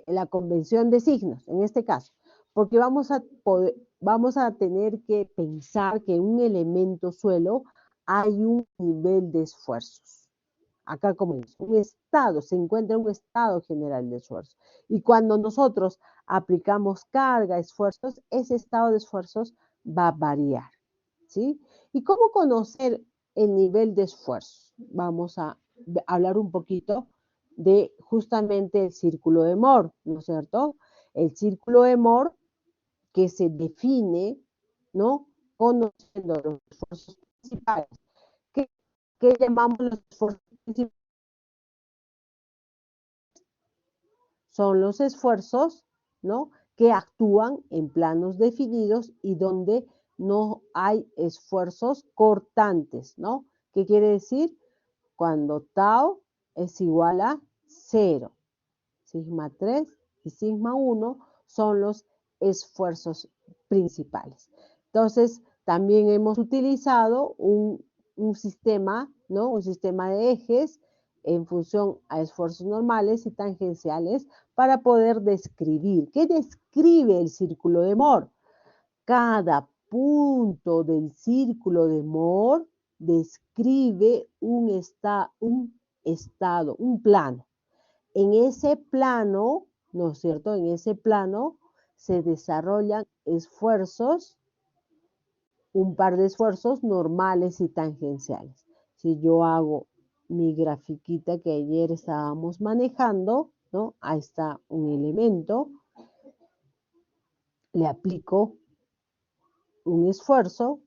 la convención de signos, en este caso? Porque vamos a tener que pensar que en un elemento suelo hay un nivel de esfuerzos. Acá como es, un estado, se encuentra un estado general de esfuerzo. Y cuando nosotros aplicamos carga, esfuerzos, ese estado de esfuerzos va a variar, ¿sí? ¿Y cómo conocer el nivel de esfuerzo? Vamos a hablar un poquito de justamente el círculo de Moore, ¿no es cierto? El círculo de Moore que se define, ¿no? Conociendo los esfuerzos principales. ¿Qué llamamos los esfuerzos principales? Son los esfuerzos, ¿no? Que actúan en planos definidos y donde no hay esfuerzos cortantes, ¿no? ¿Qué quiere decir? Cuando tau es igual a 0. Sigma 3 y sigma 1 son los esfuerzos principales. Entonces, también hemos utilizado un sistema, ¿no? Un sistema de ejes en función a esfuerzos normales y tangenciales para poder describir. ¿Qué describe el círculo de Moore? Cada punto del círculo de Moore describe un estado, un plano. En ese plano, ¿no es cierto? En ese plano se desarrollan esfuerzos, un par de esfuerzos normales y tangenciales. Si yo hago mi grafiquita que ayer estábamos manejando, ¿no? Ahí está un elemento, le aplico un esfuerzo,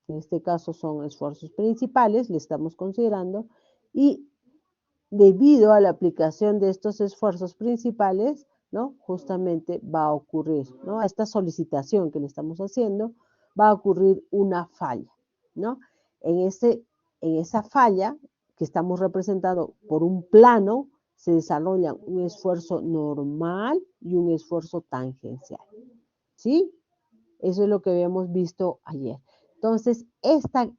en este caso son esfuerzos principales, le estamos considerando, y debido a la aplicación de estos esfuerzos principales, ¿no? Justamente va a ocurrir, ¿no? A esta solicitación que le estamos haciendo, va a ocurrir una falla, ¿no? En esa falla que estamos representando por un plano, se desarrolla un esfuerzo normal y un esfuerzo tangencial, ¿sí? Eso es lo que habíamos visto ayer. Entonces, esta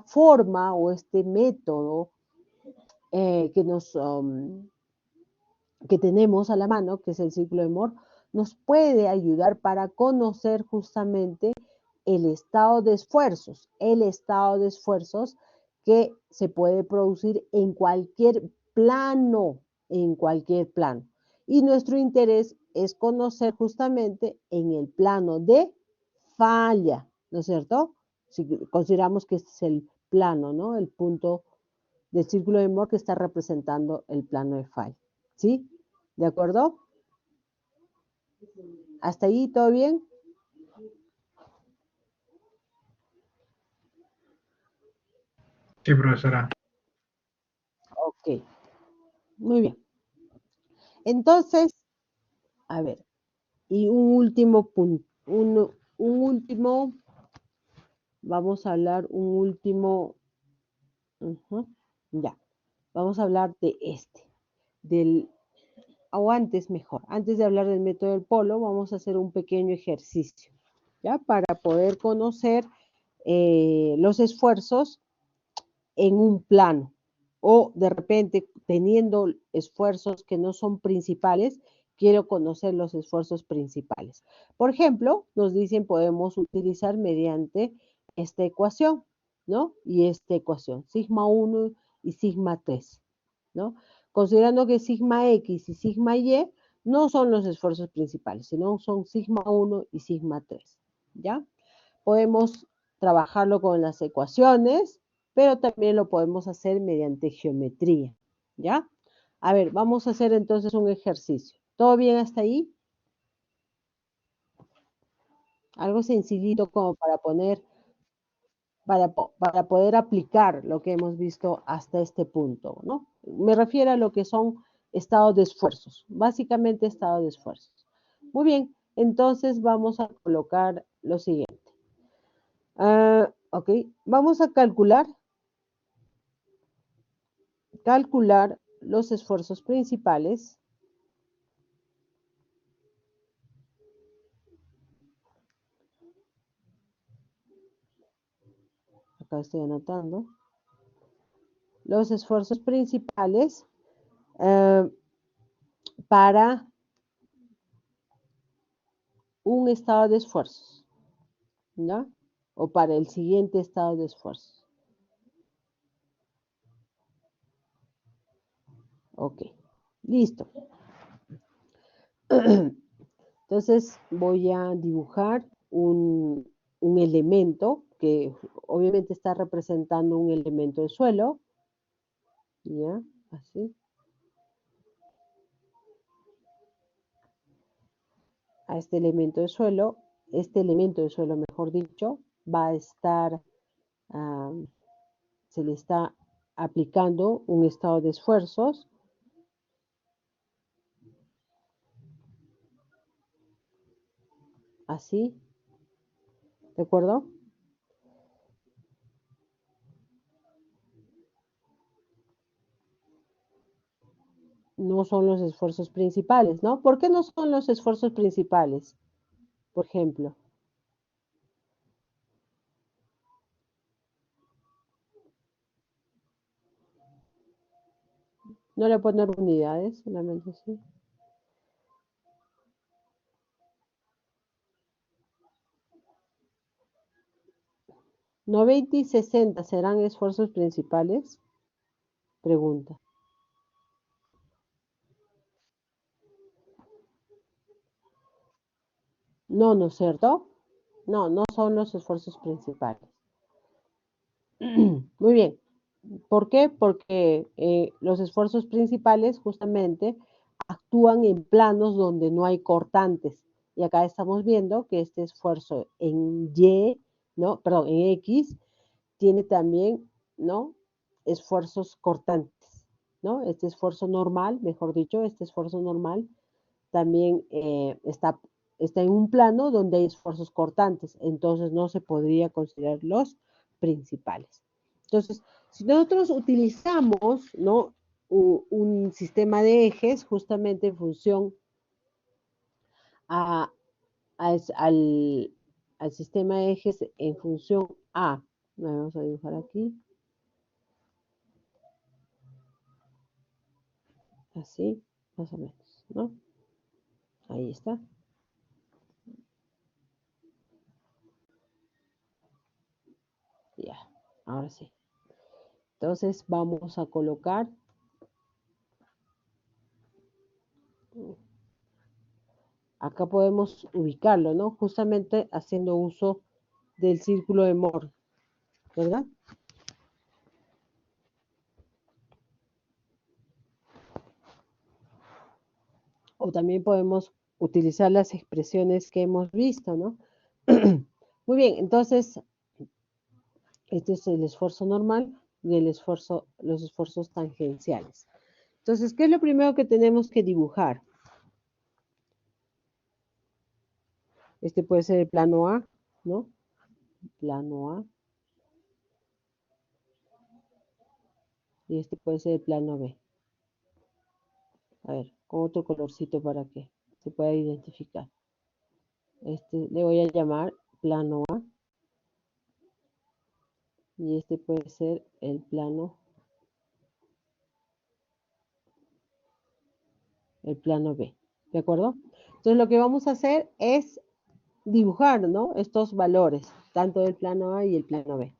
forma o este método que tenemos a la mano, que es el círculo de Moore, nos puede ayudar para conocer justamente el estado de esfuerzos que se puede producir en cualquier plano, en cualquier plano. Y nuestro interés es conocer justamente en el plano de falla, ¿no es cierto? Si consideramos que este es el plano, ¿no? El punto del círculo de Moore que está representando el plano de falla, ¿sí? ¿De acuerdo? ¿Hasta ahí todo bien? Sí, profesora. Ok, muy bien. Entonces, a ver, y un último punto, vamos a hablar ya, vamos a hablar de antes de hablar del método del polo, vamos a hacer un pequeño ejercicio, ¿ya? Para poder conocer los esfuerzos en un plano, O de repente, teniendo esfuerzos que no son principales, quiero conocer los esfuerzos principales. Por ejemplo, nos dicen podemos utilizar mediante esta ecuación, ¿no? Y esta ecuación, sigma 1 y sigma 3, ¿no? Considerando que sigma X y sigma Y no son los esfuerzos principales, sino son sigma 1 y sigma 3, ¿ya? Podemos trabajarlo con las ecuaciones, pero también lo podemos hacer mediante geometría, ¿ya? A ver, vamos a hacer entonces un ejercicio. ¿Todo bien hasta ahí? Algo sencillito como para poder aplicar lo que hemos visto hasta este punto, ¿no? Me refiero a lo que son estados de esfuerzos, básicamente estados de esfuerzos. Muy bien, entonces vamos a colocar lo siguiente. Ok, vamos a calcular los esfuerzos principales. Acá estoy anotando. Los esfuerzos principales para un estado de esfuerzos, ¿no? O para el siguiente estado de esfuerzos. Ok, listo. Entonces voy a dibujar un elemento que obviamente está representando un elemento de suelo. ¿Ya? Así. A este elemento de suelo, mejor dicho, va a estar, se le está aplicando un estado de esfuerzos. Así, ¿de acuerdo? No son los esfuerzos principales, ¿no? ¿Por qué no son los esfuerzos principales? Por ejemplo. No le poner unidades, solamente así. ¿90 y 60 serán esfuerzos principales? Pregunta. No, ¿no es cierto? No, no son los esfuerzos principales. Muy bien. ¿Por qué? Porque los esfuerzos principales justamente actúan en planos donde no hay cortantes. Y acá estamos viendo que este esfuerzo en Y, ¿no? Perdón, en X, tiene también, ¿no? Esfuerzos cortantes, ¿no? Este esfuerzo normal, mejor dicho, este esfuerzo normal también está en un plano donde hay esfuerzos cortantes, entonces no se podría considerar los principales. Entonces, si nosotros utilizamos, ¿no? un sistema de ejes justamente en función a, al, al sistema de ejes en función a, vamos a dibujar aquí, así, más o menos, ¿no? Ahí está. Ya, ahora sí. Entonces vamos a colocar acá podemos ubicarlo, ¿no? Justamente haciendo uso del círculo de Moore, ¿verdad? O también podemos utilizar las expresiones que hemos visto, ¿no? Muy bien, entonces, este es el esfuerzo normal y los esfuerzos tangenciales. Entonces, ¿qué es lo primero que tenemos que dibujar? Este puede ser el plano A, ¿no? Plano A. Y este puede ser el plano B. A ver, con otro colorcito para que se pueda identificar. Este le voy a llamar plano A. Y este puede ser el plano el plano B, ¿de acuerdo? Entonces lo que vamos a hacer es dibujar, ¿no? Estos valores, tanto del plano A y el plano B.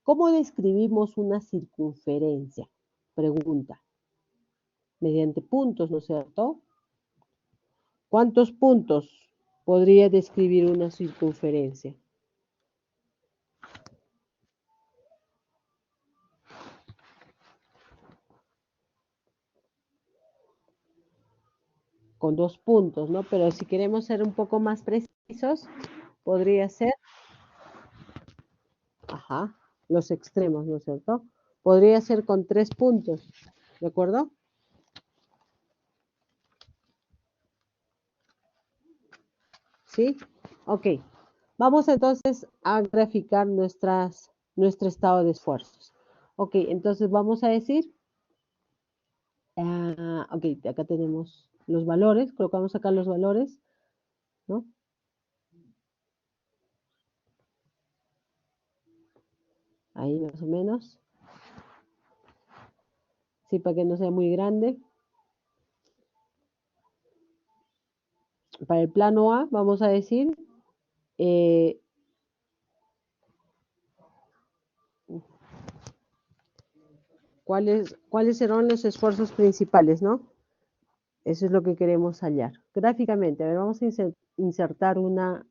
¿Cómo describimos una circunferencia? Pregunta. Mediante puntos, ¿no es cierto? ¿Cuántos puntos podría describir una circunferencia? Con 2 puntos, ¿no? Pero si queremos ser un poco más precisos, podría ser, ajá, los extremos, ¿no es cierto? Podría ser con 3 puntos, ¿de acuerdo? ¿Sí? Ok. Vamos entonces a graficar nuestro estado de esfuerzos. Ok, entonces vamos a decir, ok, acá tenemos los valores, colocamos acá los valores, ¿no? Ahí más o menos. Sí, para que no sea muy grande. Para el plano A, vamos a decir, ¿cuáles serán los esfuerzos principales, no? Eso es lo que queremos hallar. Gráficamente, a ver, vamos a insertar a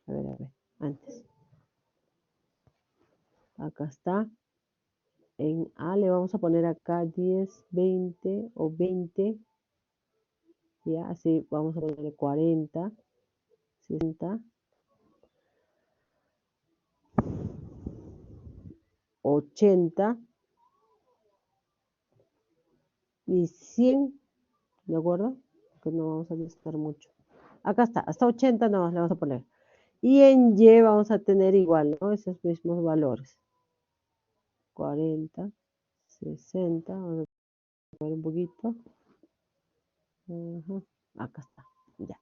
ver, antes. Acá está. En A le vamos a poner acá 10, 20 o 20. Ya, así vamos a ponerle 40, 60, 80 y 100, ¿de acuerdo? Que no vamos a necesitar mucho. Acá está, hasta 80 nomás le vamos a poner. Y en Y vamos a tener igual, ¿no? Esos mismos valores. 40, 60, vamos a poner un poquito. Ajá, acá está, ya.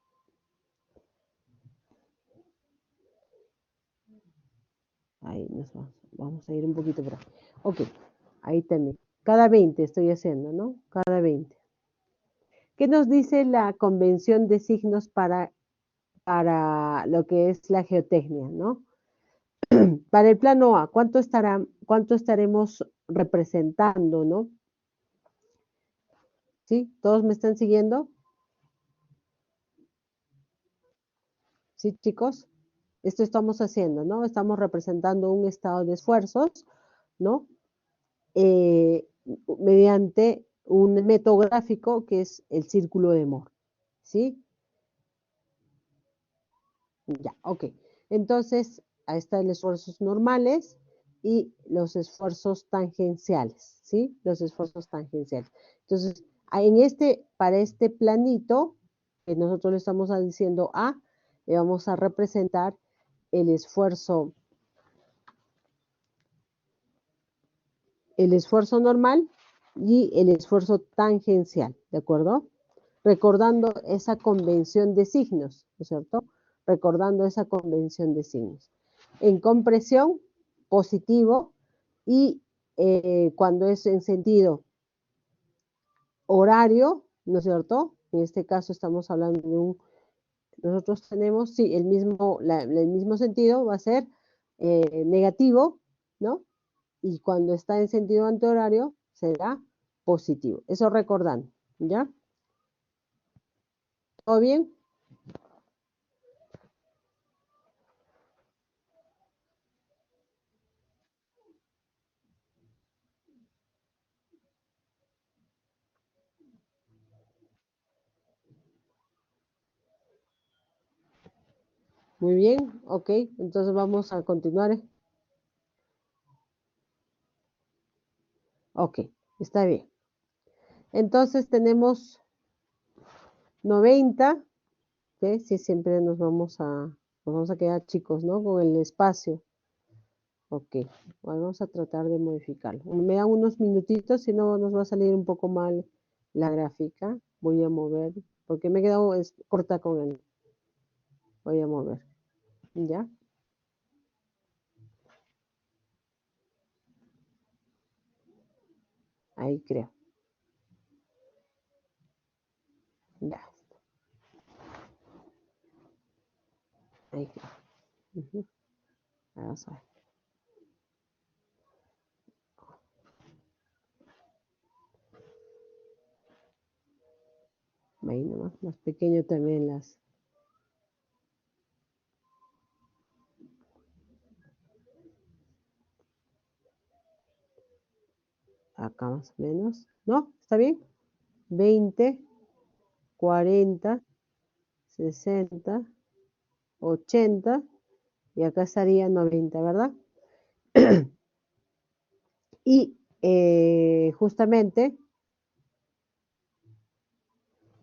Ahí nos vamos a ir un poquito por ahí. Ok, ahí también. Cada 20 estoy haciendo, ¿no? Cada 20. ¿Qué nos dice la convención de signos para lo que es la geotecnia, ¿no? Para el plano A, cuánto estaremos representando, ¿no? ¿Sí? ¿Todos me están siguiendo? ¿Sí, chicos? Esto estamos haciendo, ¿no? Estamos representando un estado de esfuerzos, ¿no? Mediante un método gráfico que es el círculo de Moore, ¿sí? Ya, ok. Entonces, ahí están los esfuerzos normales y los esfuerzos tangenciales, ¿sí? Los esfuerzos tangenciales. Entonces, para este planito, que nosotros le estamos diciendo A, le vamos a representar el esfuerzo normal y el esfuerzo tangencial, ¿de acuerdo? Recordando esa convención de signos, ¿no es cierto? Recordando esa convención de signos. En compresión, positivo, y cuando es en sentido horario, ¿no es cierto? En este caso estamos hablando de nosotros tenemos, sí, el mismo sentido va a ser negativo, ¿no? Y cuando está en sentido antihorario será positivo. Eso recordando, ¿ya? ¿Todo bien? Muy bien, ok. Entonces vamos a continuar. Ok, está bien. Entonces tenemos 90, ¿sí? Si siempre nos vamos a quedar chicos, ¿no? Con el espacio. Ok, vamos a tratar de modificarlo. Me dan unos minutitos, si no nos va a salir un poco mal la gráfica. Voy a mover, porque me he quedado corta con él. Voy a mover, ¿ya? Ahí creo. Ahí queda. Ujú. Vamos a ver. Ahí nomás, más pequeño también las. Acá más o menos. ¿No? ¿Está bien? 20, 40, 60, 80 y acá estaría 90, ¿verdad? Y justamente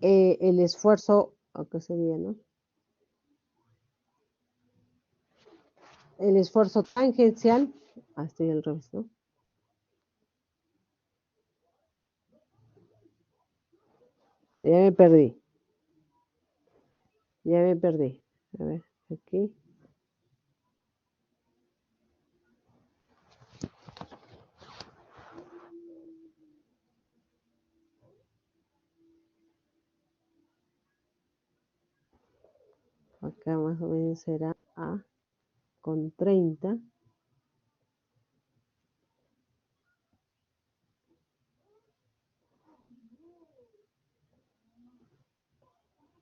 el esfuerzo, acá sería, ¿no? El esfuerzo tangencial, estoy al revés, ¿no? Ya me perdí. Ya me perdí. A ver, aquí. Acá más o menos será A con 30.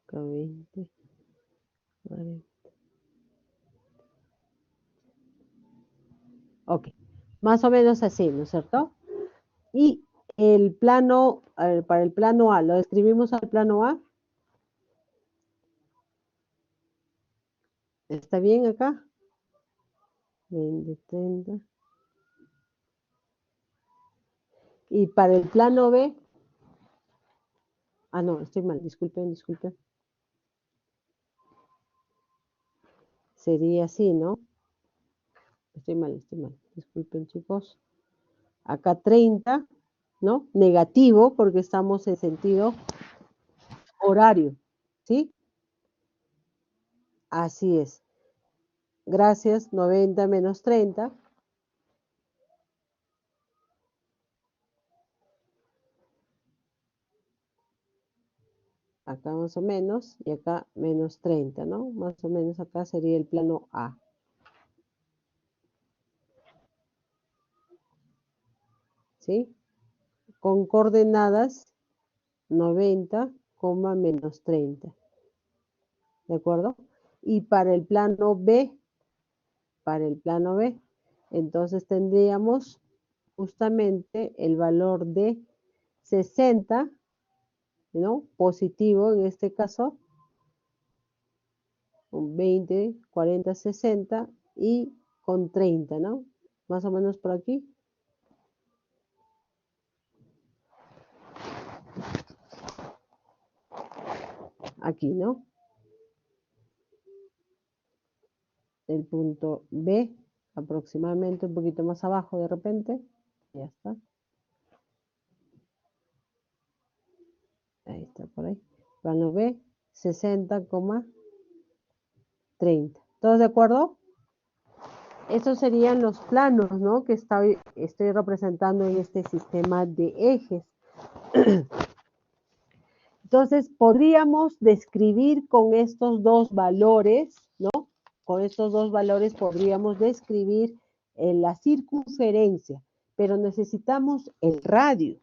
Acá 20, 40. Ok, más o menos así, ¿no es cierto? Y el plano, a ver, para el plano A, ¿lo escribimos al plano A? ¿Está bien acá? 20, 30. Y para el plano B, no, estoy mal, disculpen. Sería así, ¿no? Estoy mal, disculpen chicos. Acá 30, ¿no? Negativo porque estamos en sentido horario, ¿sí? Así es. Gracias, 90 menos 30. Acá más o menos, y acá menos 30, ¿no? Más o menos acá sería el plano A. ¿Sí? Con coordenadas 90, menos 30. ¿De acuerdo? Y para el plano B, entonces tendríamos justamente el valor de 60, ¿no? Positivo en este caso, 20, 40, 60 y con 30, ¿no? Más o menos por aquí. Aquí, ¿no? El punto B, aproximadamente un poquito más abajo de repente. Ya está. Ahí está, por ahí. Plano B, 60,30. ¿Todos de acuerdo? Esos serían los planos, ¿no? Que estoy representando en este sistema de ejes. Entonces, podríamos describir con estos dos valores, ¿no? Con estos dos valores podríamos describir la circunferencia, pero necesitamos el radio,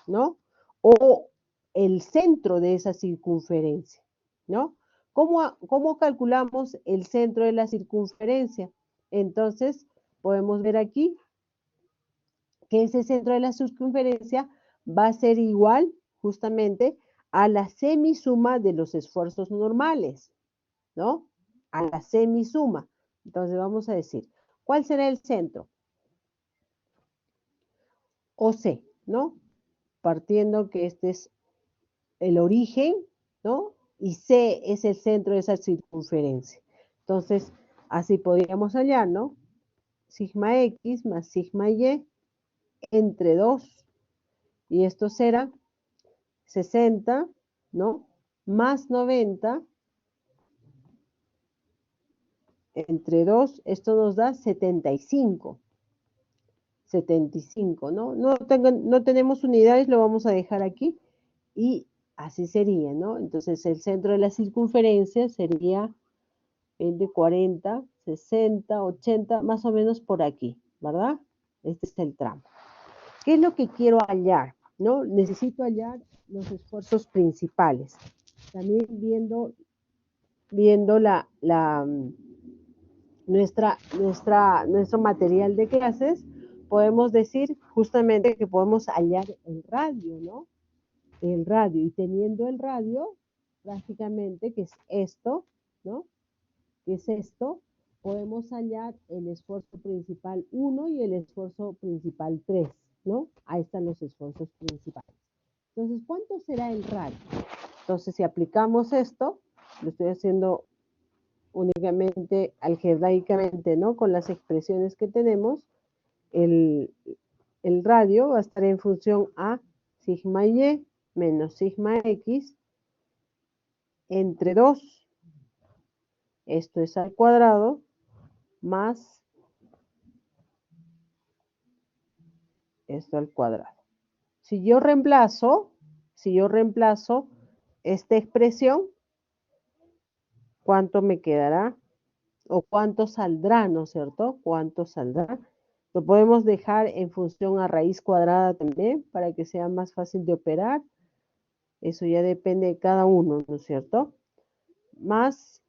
¿no? O el centro de esa circunferencia, ¿no? ¿Cómo calculamos el centro de la circunferencia? Entonces, podemos ver aquí que ese centro de la circunferencia va a ser igual justamente a la semisuma de los esfuerzos normales, ¿no? A la semisuma. Entonces vamos a decir, ¿cuál será el centro? OC, ¿no? Partiendo que este es el origen, ¿no? Y C es el centro de esa circunferencia. Entonces, así podríamos hallar, ¿no? Sigma X más sigma Y entre 2. Y esto será 60, ¿no? Más 90 entre 2, esto nos da 75. 75, ¿no? No tenemos unidades, lo vamos a dejar aquí y así sería, ¿no? Entonces el centro de la circunferencia sería 20, 40, 60, 80, más o menos por aquí, ¿verdad? Este es el tramo. ¿Qué es lo que quiero hallar? ¿No? Necesito hallar los esfuerzos principales. También viendo nuestro material de clases, podemos decir justamente que podemos hallar el radio, ¿no? El radio. Y teniendo el radio, prácticamente, que es esto, ¿no? Que es esto, podemos hallar el esfuerzo principal 1 y el esfuerzo principal 3, ¿no? Ahí están los esfuerzos principales. Entonces, ¿cuánto será el radio? Entonces, si aplicamos esto, lo estoy haciendo únicamente algebraicamente, ¿no? Con las expresiones que tenemos, el radio va a estar en función a sigma y menos sigma x entre 2. Esto es al cuadrado más esto al cuadrado. Si yo reemplazo esta expresión, ¿cuánto me quedará? ¿O cuánto saldrá, no es cierto? ¿Cuánto saldrá? Lo podemos dejar en función a raíz cuadrada también para que sea más fácil de operar. Eso ya depende de cada uno, ¿no es cierto? Más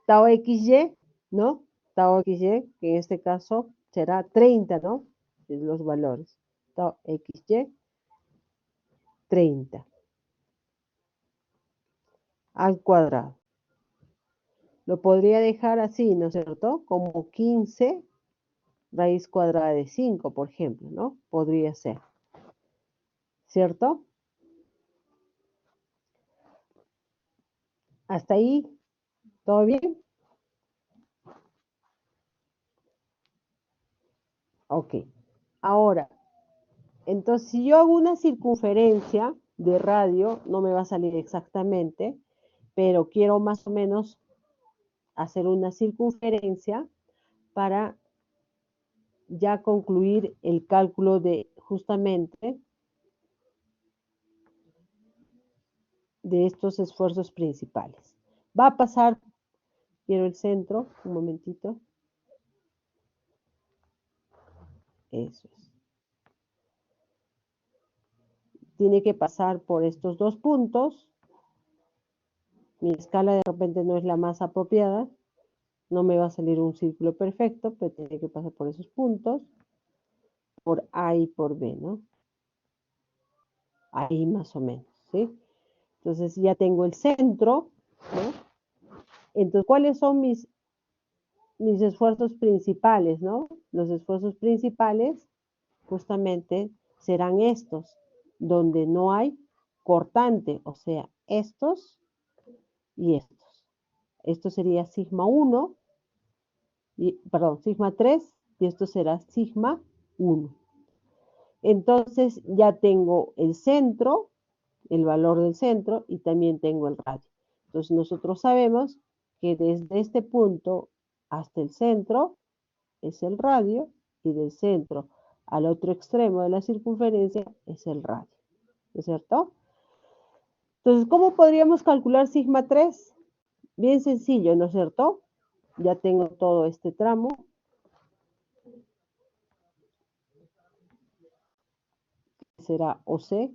tau xy, ¿no? Tau xy, que en este caso será 30, ¿no? Los valores. Tau xy, 30 al cuadrado. Lo podría dejar así, ¿no es cierto? Como 15 raíz cuadrada de 5, por ejemplo, ¿no? Podría ser. ¿Cierto? ¿Hasta ahí? ¿Todo bien? Ok. Ahora, entonces, si yo hago una circunferencia de radio, no me va a salir exactamente, pero quiero más o menos hacer una circunferencia para ya concluir el cálculo de justamente de estos esfuerzos principales. Va a pasar, quiero el centro, un momentito. Eso es. Tiene que pasar por estos dos puntos. Mi escala de repente no es la más apropiada. No me va a salir un círculo perfecto, pero tiene que pasar por esos puntos. Por A y por B, ¿no? Ahí más o menos, ¿sí? Entonces ya tengo el centro, ¿no? Entonces, ¿cuáles son mis esfuerzos principales, ¿no? Los esfuerzos principales justamente serán estos, donde no hay cortante, o sea, estos y estos. Esto sería sigma 1, perdón, sigma 3, y esto será sigma 1. Entonces ya tengo el centro, el valor del centro, y también tengo el radio. Entonces nosotros sabemos que desde este punto hasta el centro es el radio, y del centro al otro extremo de la circunferencia es el radio. ¿No es cierto? Entonces, ¿cómo podríamos calcular sigma 3? Bien sencillo, ¿no es cierto? Ya tengo todo este tramo. Será OC,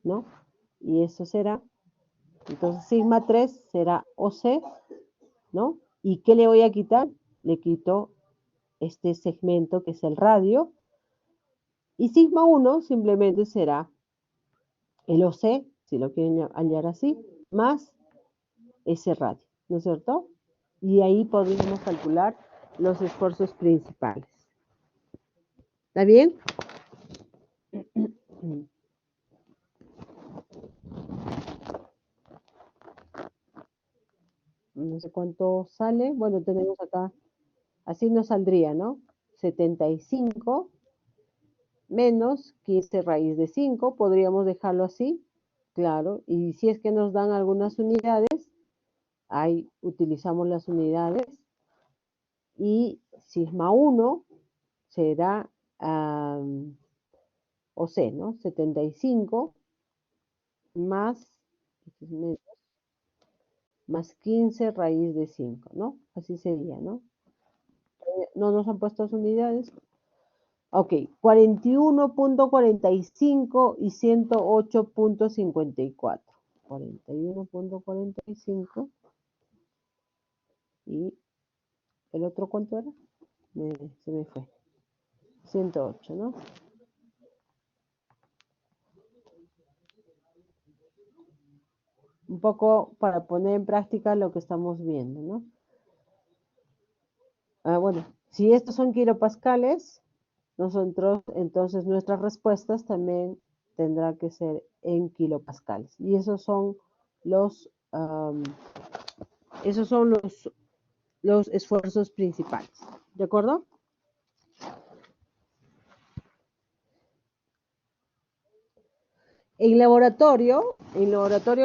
¿no? Y eso será, entonces sigma 3 será OC, ¿no? ¿Y qué le voy a quitar? Le quito este segmento que es el radio. Y sigma 1 simplemente será el OC, si lo quieren hallar así, más ese radio, ¿no es cierto? Y ahí podríamos calcular los esfuerzos principales. ¿Está bien? No sé cuánto sale. Bueno, tenemos acá, así nos saldría, ¿no? 75 menos 15 raíz de 5. Podríamos dejarlo así, claro. Y si es que nos dan algunas unidades, ahí utilizamos las unidades. Y sigma 1 será, o C, ¿no? 75 más más 15 raíz de 5, ¿no? Así sería, ¿no? No nos han puesto las unidades. Ok, 41.45 y 108.54. 41.45 y el otro, ¿cuánto era? Se me fue. 108, ¿no? Un poco para poner en práctica lo que estamos viendo, ¿no? Bueno, si estos son kilopascales, nosotros, entonces nuestras respuestas también tendrá que ser en kilopascales. Y los, um, esos son los esfuerzos principales. ¿De acuerdo? En laboratorio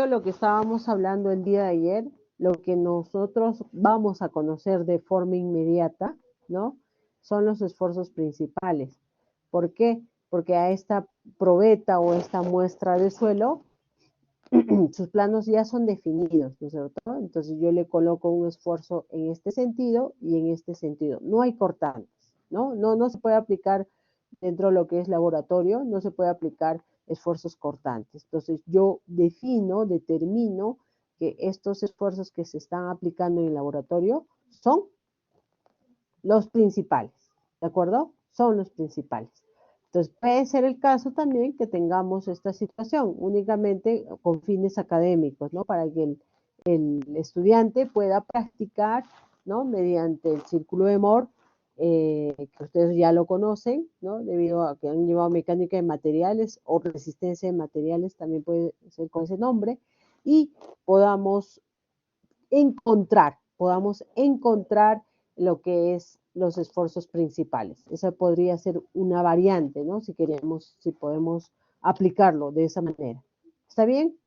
lo que estábamos hablando el día de ayer, lo que nosotros vamos a conocer de forma inmediata, ¿no? Son los esfuerzos principales. ¿Por qué? Porque a esta probeta o esta muestra de suelo, sus planos ya son definidos, ¿no es cierto? Entonces yo le coloco un esfuerzo en este sentido y en este sentido. No hay cortantes, ¿no? No se puede aplicar dentro de lo que es laboratorio, no se puede aplicar esfuerzos cortantes. Entonces yo determino que estos esfuerzos que se están aplicando en el laboratorio son los principales, ¿de acuerdo? Son los principales. Entonces, puede ser el caso también que tengamos esta situación únicamente con fines académicos, ¿no? Para que el estudiante pueda practicar, ¿no? Mediante el círculo de Moore, que ustedes ya lo conocen, ¿no? Debido a que han llevado mecánica de materiales o resistencia de materiales, también puede ser con ese nombre, y podamos podamos encontrar lo que es los esfuerzos principales. Esa podría ser una variante, ¿no? Si queremos, si podemos aplicarlo de esa manera. ¿Está bien?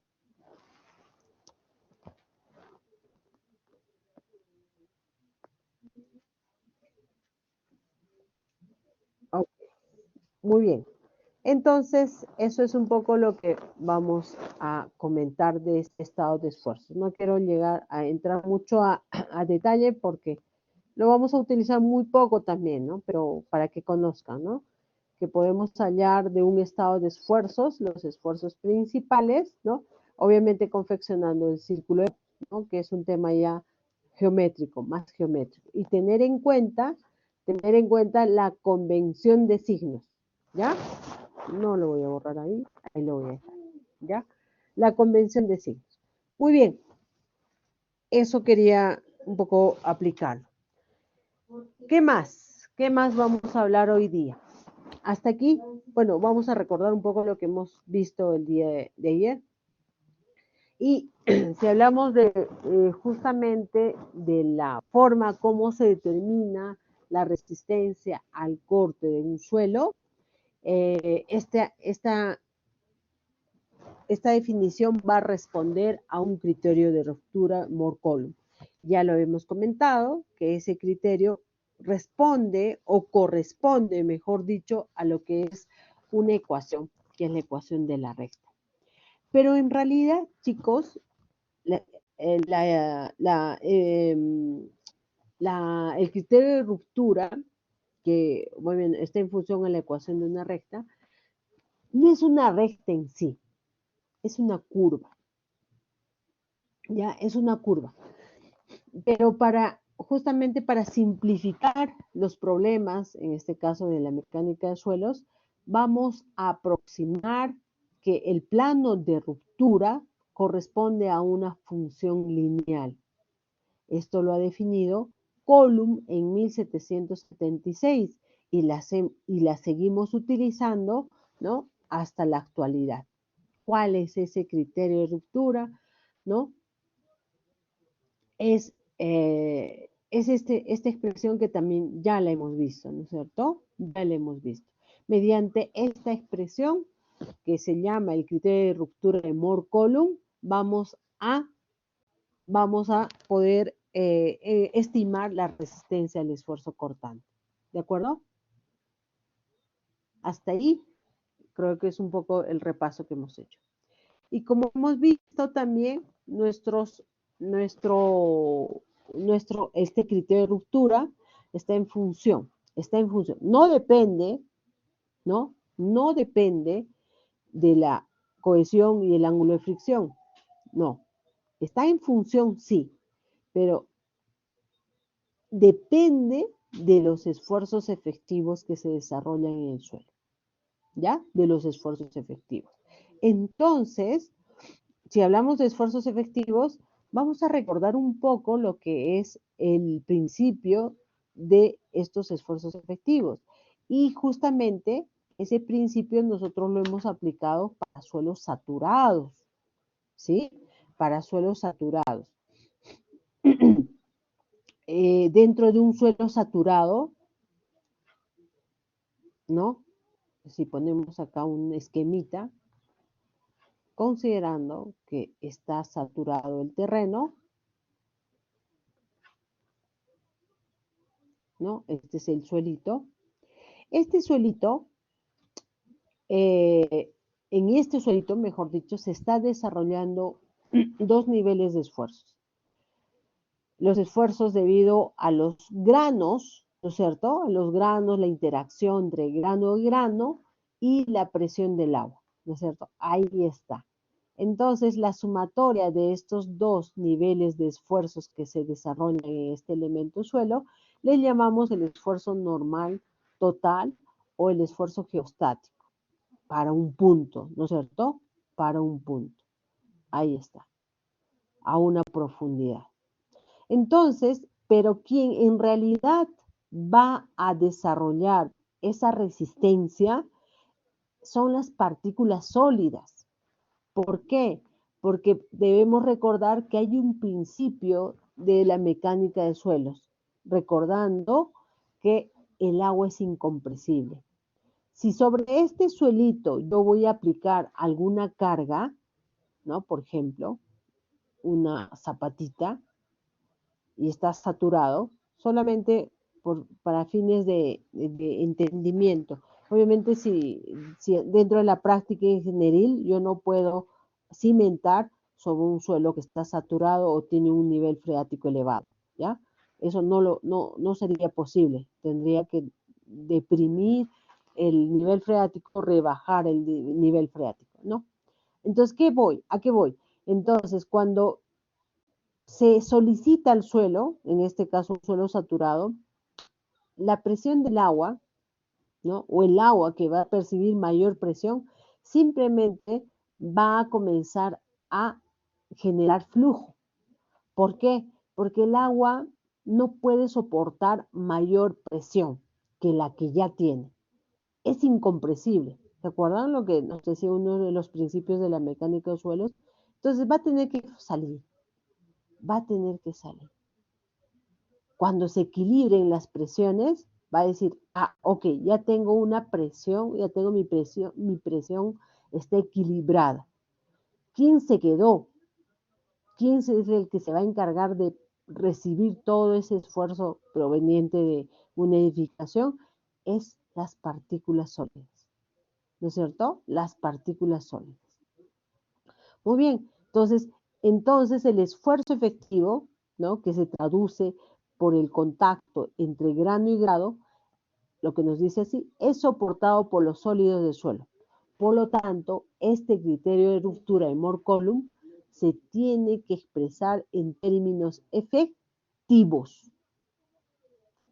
Oh, muy bien. Entonces, eso es un poco lo que vamos a comentar de este estado de esfuerzo. No quiero llegar a entrar mucho a detalle porque lo vamos a utilizar muy poco también, ¿no? Pero para que conozcan, ¿no? Que podemos hallar de un estado de esfuerzos, los esfuerzos principales, ¿no? Obviamente confeccionando el círculo, ¿no? Que es un tema ya geométrico, más geométrico. Y tener en cuenta la convención de signos, ¿ya? No lo voy a borrar ahí, ahí lo voy a dejar, ¿ya? La convención de signos. Muy bien, eso quería un poco aplicarlo. ¿Qué más? ¿Qué más vamos a hablar hoy día? Hasta aquí, bueno, vamos a recordar un poco lo que hemos visto el día de ayer. Y si hablamos de justamente de la forma como se determina la resistencia al corte de un suelo, esta definición va a responder a un criterio de ruptura Moore-Coulomb. Ya lo hemos comentado, que ese criterio responde o corresponde, mejor dicho, a lo que es una ecuación, que es la ecuación de la recta. Pero en realidad, chicos, el criterio de ruptura, que bueno, está en función a la ecuación de una recta, no es una recta en sí, es una curva. Ya, es una curva. Pero justamente para simplificar los problemas, en este caso de la mecánica de suelos, vamos a aproximar que el plano de ruptura corresponde a una función lineal. Esto lo ha definido Coulomb en 1776 y la seguimos utilizando, ¿no? Hasta la actualidad. ¿Cuál es ese criterio de ruptura? ¿No? Es esta expresión que también ya la hemos visto, ¿no es cierto? Ya la hemos visto. Mediante esta expresión, que se llama el criterio de ruptura de Moore-Coulomb, vamos a poder estimar la resistencia al esfuerzo cortante. ¿De acuerdo? Hasta ahí creo que es un poco el repaso que hemos hecho. Y como hemos visto también, nuestros este criterio de ruptura está en función. No depende, ¿no? No depende de la cohesión y el ángulo de fricción. No. Está en función, sí, pero depende de los esfuerzos efectivos que se desarrollan en el suelo. ¿Ya? De los esfuerzos efectivos. Entonces, si hablamos de esfuerzos efectivos, vamos a recordar un poco lo que es el principio de estos esfuerzos efectivos. Y justamente ese principio nosotros lo hemos aplicado para suelos saturados, ¿sí? Para suelos saturados. Dentro de un suelo saturado, ¿no? Si ponemos acá un esquemita, considerando que está saturado el terreno, ¿no? Este es el suelito. Este suelito, en este suelito, mejor dicho, se está desarrollando dos niveles de esfuerzos. Los esfuerzos debido a los granos, ¿no es cierto? A los granos, la interacción entre grano y grano y la presión del agua, ¿no es cierto? Ahí está. Entonces, la sumatoria de estos dos niveles de esfuerzos que se desarrollan en este elemento suelo, le llamamos el esfuerzo normal total o el esfuerzo geostático para un punto, ¿no es cierto? Para un punto. Ahí está, a una profundidad. Entonces, pero quien en realidad va a desarrollar esa resistencia son las partículas sólidas. ¿Por qué? Porque debemos recordar que hay un principio de la mecánica de suelos, recordando que el agua es incompresible. Si sobre este suelito yo voy a aplicar alguna carga, ¿no? Por ejemplo, una zapatita, y está saturado, solamente para fines de entendimiento. Obviamente, si dentro de la práctica ingenieril yo no puedo cimentar sobre un suelo que está saturado o tiene un nivel freático elevado, ¿ya? Eso no sería posible. Tendría que deprimir el nivel freático, rebajar el nivel freático, ¿no? Entonces, ¿a qué voy? Entonces, cuando se solicita al suelo, en este caso un suelo saturado, la presión del agua, ¿no? O el agua que va a percibir mayor presión, simplemente va a comenzar a generar flujo. ¿Por qué? Porque el agua no puede soportar mayor presión que la que ya tiene. Es incompresible. ¿Se acuerdan lo que nos decía uno de los principios de la mecánica de suelos? Entonces va a tener que salir. Va a tener que salir. Cuando se equilibren las presiones, va a decir, ok, ya tengo una presión, ya tengo mi presión está equilibrada. ¿Quién se quedó? ¿Quién es el que se va a encargar de recibir todo ese esfuerzo proveniente de una edificación? Es las partículas sólidas, ¿no es cierto? Las partículas sólidas. Muy bien, entonces el esfuerzo efectivo, ¿no? Que se traduce por el contacto entre grano y grado, lo que nos dice así, es soportado por los sólidos del suelo. Por lo tanto, este criterio de ruptura de Mohr-Coulomb se tiene que expresar en términos efectivos.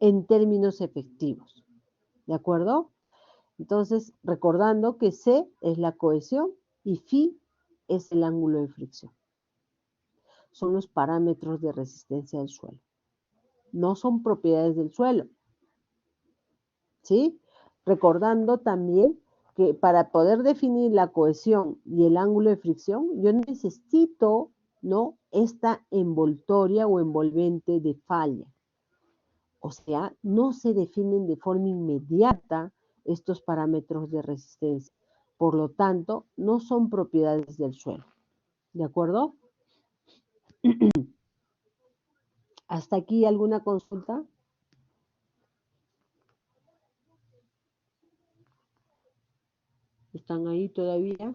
En términos efectivos. ¿De acuerdo? Entonces, recordando que C es la cohesión y Φ es el ángulo de fricción. Son los parámetros de resistencia del suelo. No son propiedades del suelo. ¿Sí? Recordando también que para poder definir la cohesión y el ángulo de fricción, yo necesito, ¿no? Esta envoltoria o envolvente de falla. O sea, no se definen de forma inmediata estos parámetros de resistencia. Por lo tanto, no son propiedades del suelo. ¿De acuerdo? ¿Hasta aquí alguna consulta? ¿Están ahí todavía?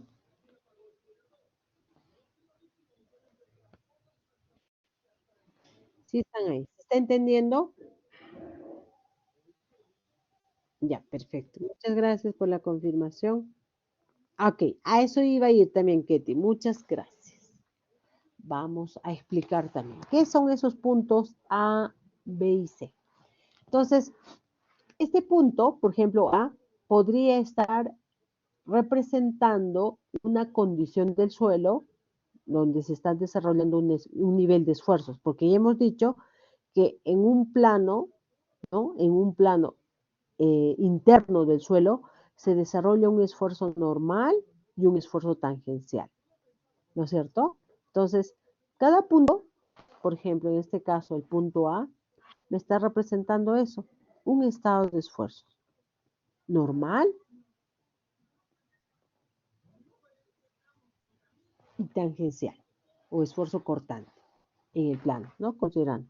Sí están ahí. ¿Se está entendiendo? Ya, perfecto. Muchas gracias por la confirmación. Ok, a eso iba a ir también, Ketty. Muchas gracias. Vamos a explicar también qué son esos puntos A, B y C. Entonces, este punto, por ejemplo, A, podría estar representando una condición del suelo donde se está desarrollando un nivel de esfuerzos, porque ya hemos dicho que en un plano, ¿no? En un plano interno del suelo se desarrolla un esfuerzo normal y un esfuerzo tangencial, ¿no es cierto? Entonces, cada punto, por ejemplo, en este caso el punto A, me está representando eso, un estado de esfuerzo normal y tangencial, o esfuerzo cortante en el plano, ¿no? Considerando.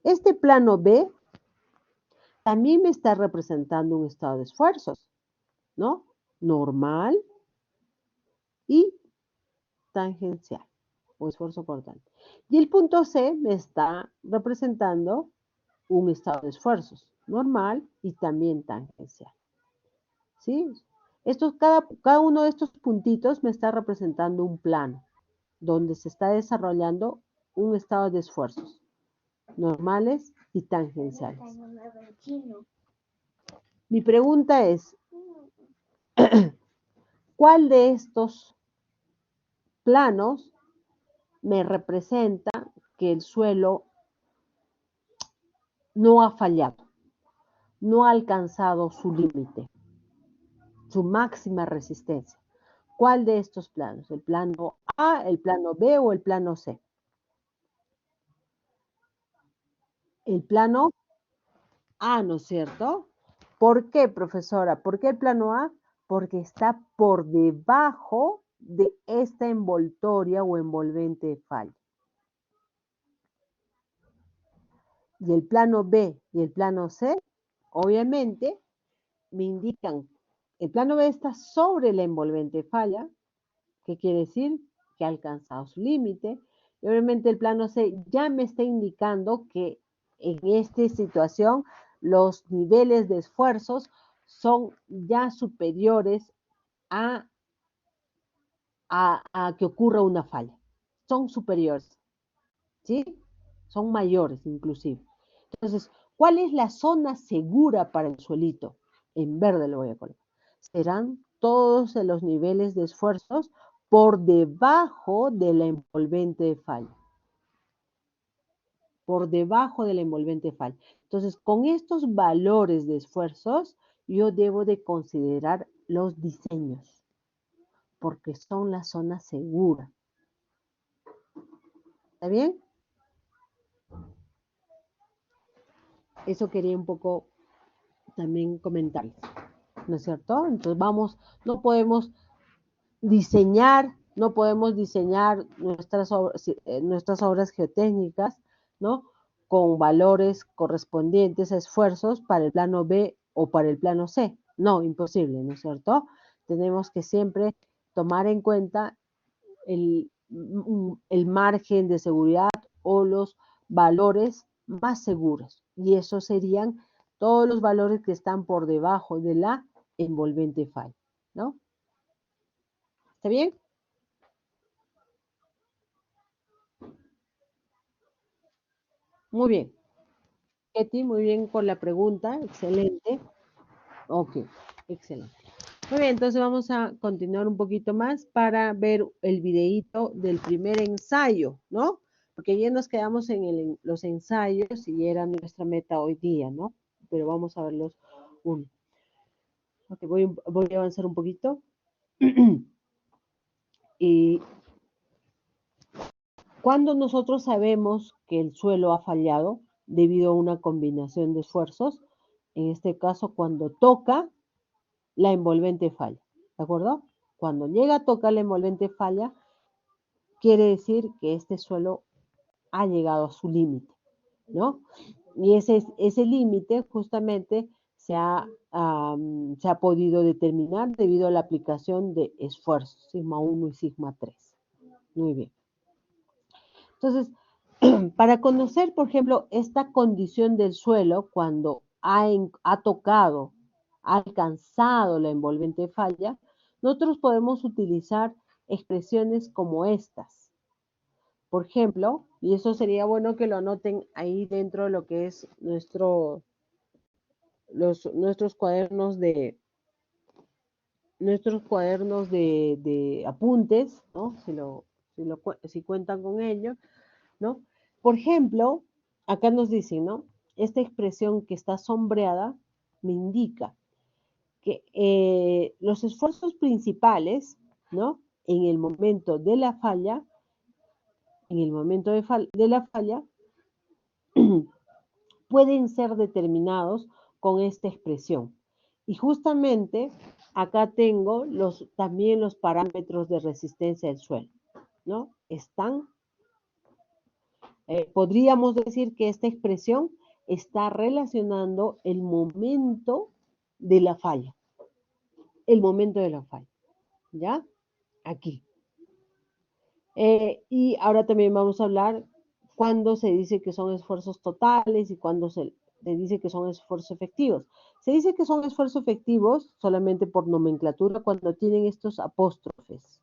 Este plano B también me está representando un estado de esfuerzos, ¿no? Normal y tangencial o esfuerzo cortante. Y el punto C me está representando un estado de esfuerzos normal y también tangencial. ¿Sí? Cada uno de estos puntitos me está representando un plano donde se está desarrollando un estado de esfuerzos normales y tangenciales. Mi pregunta es, ¿cuál de estos planos me representa que el suelo no ha fallado, no ha alcanzado su límite, su máxima resistencia? ¿Cuál de estos planos? ¿El plano A, el plano B o el plano C? El plano A, ¿no es cierto? ¿Por qué, profesora? ¿Por qué el plano A? Porque está por debajo de esta envoltoria o envolvente de falla. Y el plano B y el plano C, obviamente, me indican, el plano B está sobre la envolvente de falla, ¿qué quiere decir? Que ha alcanzado su límite. Y obviamente el plano C ya me está indicando que en esta situación los niveles de esfuerzos son ya superiores a, a que ocurra una falla. Son superiores, ¿sí? Son mayores inclusive. Entonces, ¿cuál es la zona segura para el suelito? En verde lo voy a colocar. Serán todos los niveles de esfuerzos por debajo de la envolvente de falla. Por debajo de la envolvente de falla. Entonces, con estos valores de esfuerzos, yo debo de considerar los diseños, porque son la zona segura. ¿Está bien? Eso quería un poco también comentarles, ¿no es cierto? Entonces no podemos diseñar nuestras obras geotécnicas, ¿no? Con valores correspondientes a esfuerzos para el plano B o para el plano C. No, imposible, ¿no es cierto? Tenemos que siempre tomar en cuenta el margen de seguridad o los valores más seguros. Y esos serían todos los valores que están por debajo de la envolvente falla, ¿no? ¿Está bien? Muy bien. Ketty, muy bien con la pregunta. Excelente. Ok, excelente. Muy bien, entonces vamos a continuar un poquito más para ver el videíto del primer ensayo, ¿no? Porque ya nos quedamos en los ensayos y era nuestra meta hoy día, ¿no? Pero vamos a verlos uno. Ok, voy a avanzar un poquito. Y cuando nosotros sabemos que el suelo ha fallado debido a una combinación de esfuerzos, en este caso cuando toca la envolvente falla, ¿de acuerdo? Cuando llega a tocar la envolvente falla, quiere decir que este suelo ha llegado a su límite, ¿no? Y ese límite justamente se ha podido determinar debido a la aplicación de esfuerzos, sigma 1 y sigma 3. Muy bien. Entonces, Para conocer, por ejemplo, esta condición del suelo cuando ha tocado, ha alcanzado la envolvente falla, nosotros podemos utilizar expresiones como estas. Por ejemplo, y eso sería bueno que lo anoten ahí dentro de lo que es nuestros cuadernos de apuntes, ¿no? Si cuentan con ello, ¿no? Por ejemplo, acá nos dicen, ¿no? Esta expresión que está sombreada me indica que los esfuerzos principales, ¿no? En el momento de la falla, de la falla, pueden ser determinados con esta expresión. Y justamente acá tengo también los parámetros de resistencia del suelo, ¿no? Podríamos decir que esta expresión está relacionando el momento de la falla. El momento de la falla. ¿Ya? Aquí. Y ahora también vamos a hablar cuando se dice que son esfuerzos totales y cuando se dice que son esfuerzos efectivos. Se dice que son esfuerzos efectivos solamente por nomenclatura cuando tienen estos apóstrofes.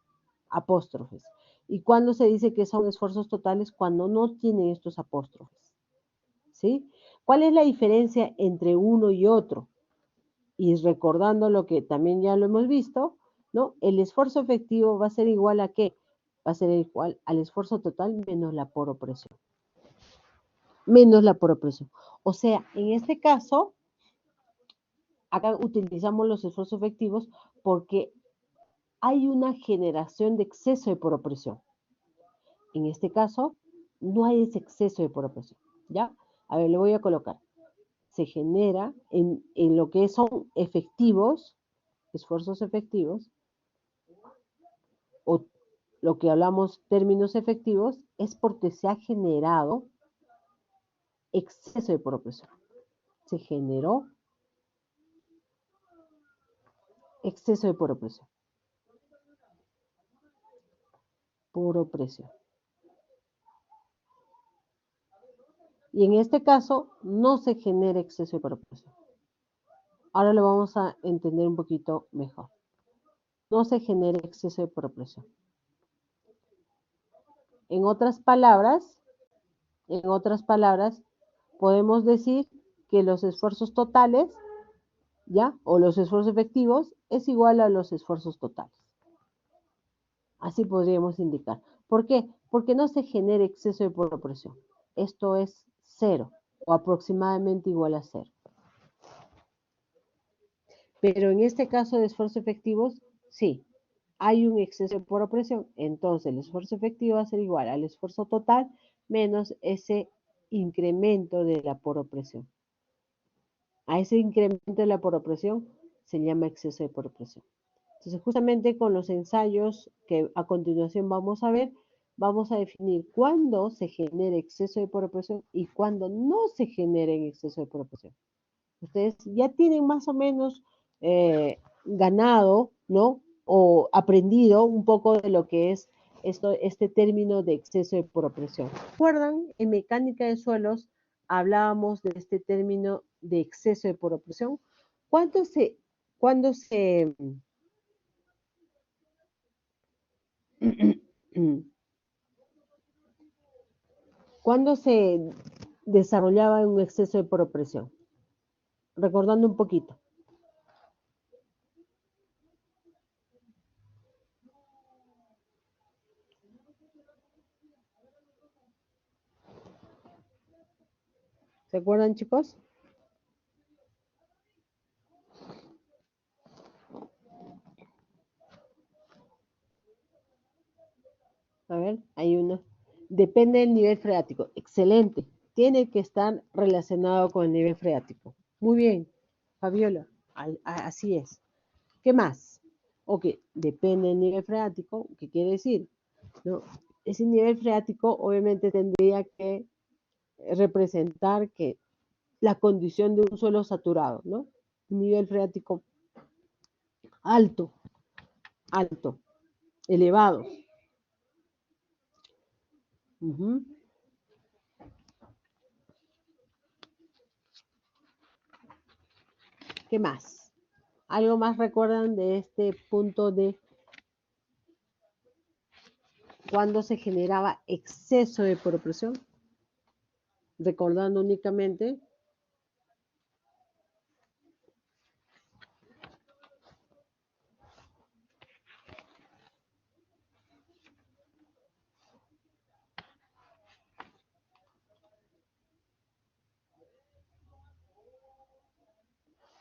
Y cuando se dice que son esfuerzos totales cuando no tienen estos apóstrofes. ¿Sí? ¿Cuál es la diferencia entre uno y otro? Y recordando lo que también ya lo hemos visto, ¿no? El esfuerzo efectivo va a ser igual a ¿qué? Va a ser igual al esfuerzo total menos la por opresión. Menos la por opresión. O sea, en este caso, acá utilizamos los esfuerzos efectivos porque hay una generación de exceso de por opresión. En este caso, no hay ese exceso de por opresión. ¿Ya? A ver, le voy a colocar. Se genera en lo que son efectivos, esfuerzos efectivos, o lo que hablamos términos efectivos, es porque se ha generado exceso de por opresión. Se generó exceso de por opresión. Por opresión. Y en este caso no se genera exceso de por opresión. Ahora lo vamos a entender un poquito mejor. No se genera exceso de por opresión. En otras palabras, podemos decir que los esfuerzos totales, ¿ya? O los esfuerzos efectivos es igual a los esfuerzos totales. Así podríamos indicar. ¿Por qué? Porque no se genera exceso de por opresión. Esto es cero o aproximadamente igual a cero. Pero en este caso de esfuerzos efectivos, sí, hay un exceso de por opresión. Entonces el esfuerzo efectivo va a ser igual al esfuerzo total menos ese incremento de la por opresión. A ese incremento de la por opresión se llama exceso de por opresión. Entonces, justamente con los ensayos que a continuación vamos a ver, vamos a definir cuándo se genera exceso de por opresión y cuándo no se genera exceso de por opresión. Ustedes ya tienen más o menos ganado, ¿no? O aprendido un poco de lo que es este término de exceso de por opresión. ¿Recuerdan? En mecánica de suelos hablábamos de este término de exceso de por opresión. ¿Cuándo se desarrollaba un exceso de por opresión? Recordando un poquito. ¿Se acuerdan, chicos? A ver, hay uno. Depende del nivel freático. Excelente. Tiene que estar relacionado con el nivel freático. Muy bien, Fabiola. Así es. ¿Qué más? Ok, depende del nivel freático. ¿Qué quiere decir? ¿No? Ese nivel freático obviamente tendría que representar que la condición de un suelo saturado, ¿no? Un nivel freático alto, elevado. ¿Qué más? ¿Algo más recuerdan de este punto de cuando se generaba exceso de poropresión? Recordando únicamente.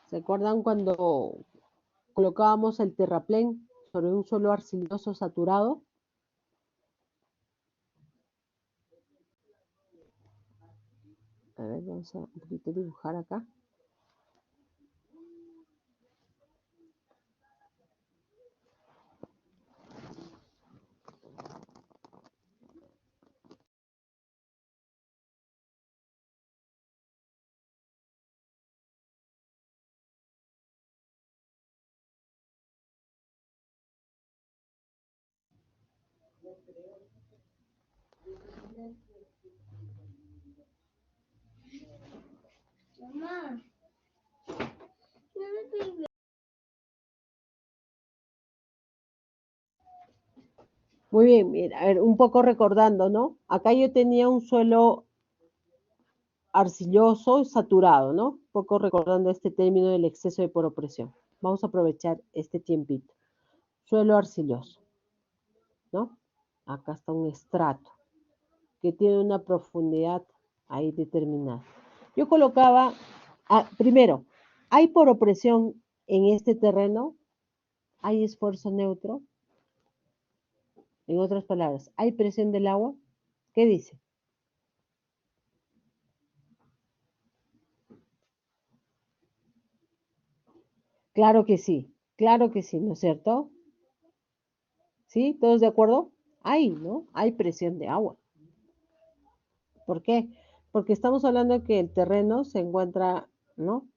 ¿Se acuerdan cuando colocábamos el terraplén sobre un suelo arcilloso saturado? A ver, vamos a un poquito dibujar acá. Mamá. Muy bien, bien, a ver, un poco recordando, ¿no? Acá yo tenía un suelo arcilloso saturado, ¿no? Un poco recordando este término del exceso de poropresión. Vamos a aprovechar este tiempito. Suelo arcilloso, ¿no? Acá está un estrato que tiene una profundidad ahí determinada. Yo colocaba, primero, ¿hay poropresión en este terreno? ¿Hay esfuerzo neutro? En otras palabras, ¿hay presión del agua? ¿Qué dice? Claro que sí, ¿no es cierto? ¿Sí? ¿Todos de acuerdo? Hay, ¿no? Hay presión de agua. ¿Por qué? Porque estamos hablando de que el terreno se encuentra, ¿no?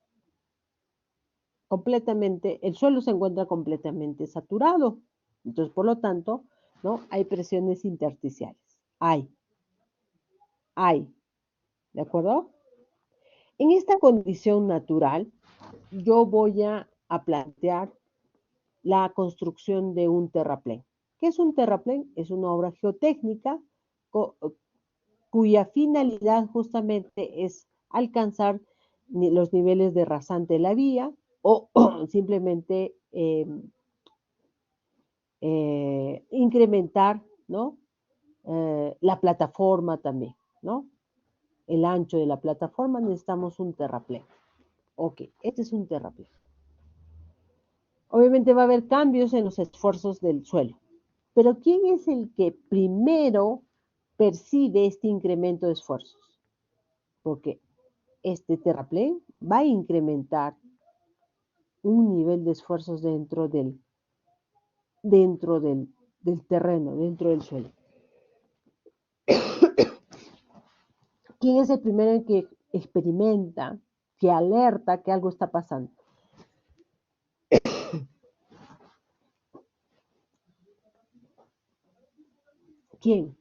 Completamente, el suelo se encuentra completamente saturado. Entonces, por lo tanto, ¿no? Hay presiones intersticiales. Hay, ¿de acuerdo? En esta condición natural, yo voy a plantear la construcción de un terraplén. ¿Qué es un terraplén? Es una obra geotécnica cuya finalidad justamente es alcanzar los niveles de rasante de la vía o simplemente incrementar, ¿no? La plataforma también, ¿no? El ancho de la plataforma necesitamos un terraplén. Ok, este es un terraplén. Obviamente va a haber cambios en los esfuerzos del suelo, pero ¿quién es el que primero percibe este incremento de esfuerzos? Porque este terraplén va a incrementar un nivel de esfuerzos del terreno, dentro del suelo. ¿Quién es el primero en que experimenta, que alerta que algo está pasando? ¿Quién?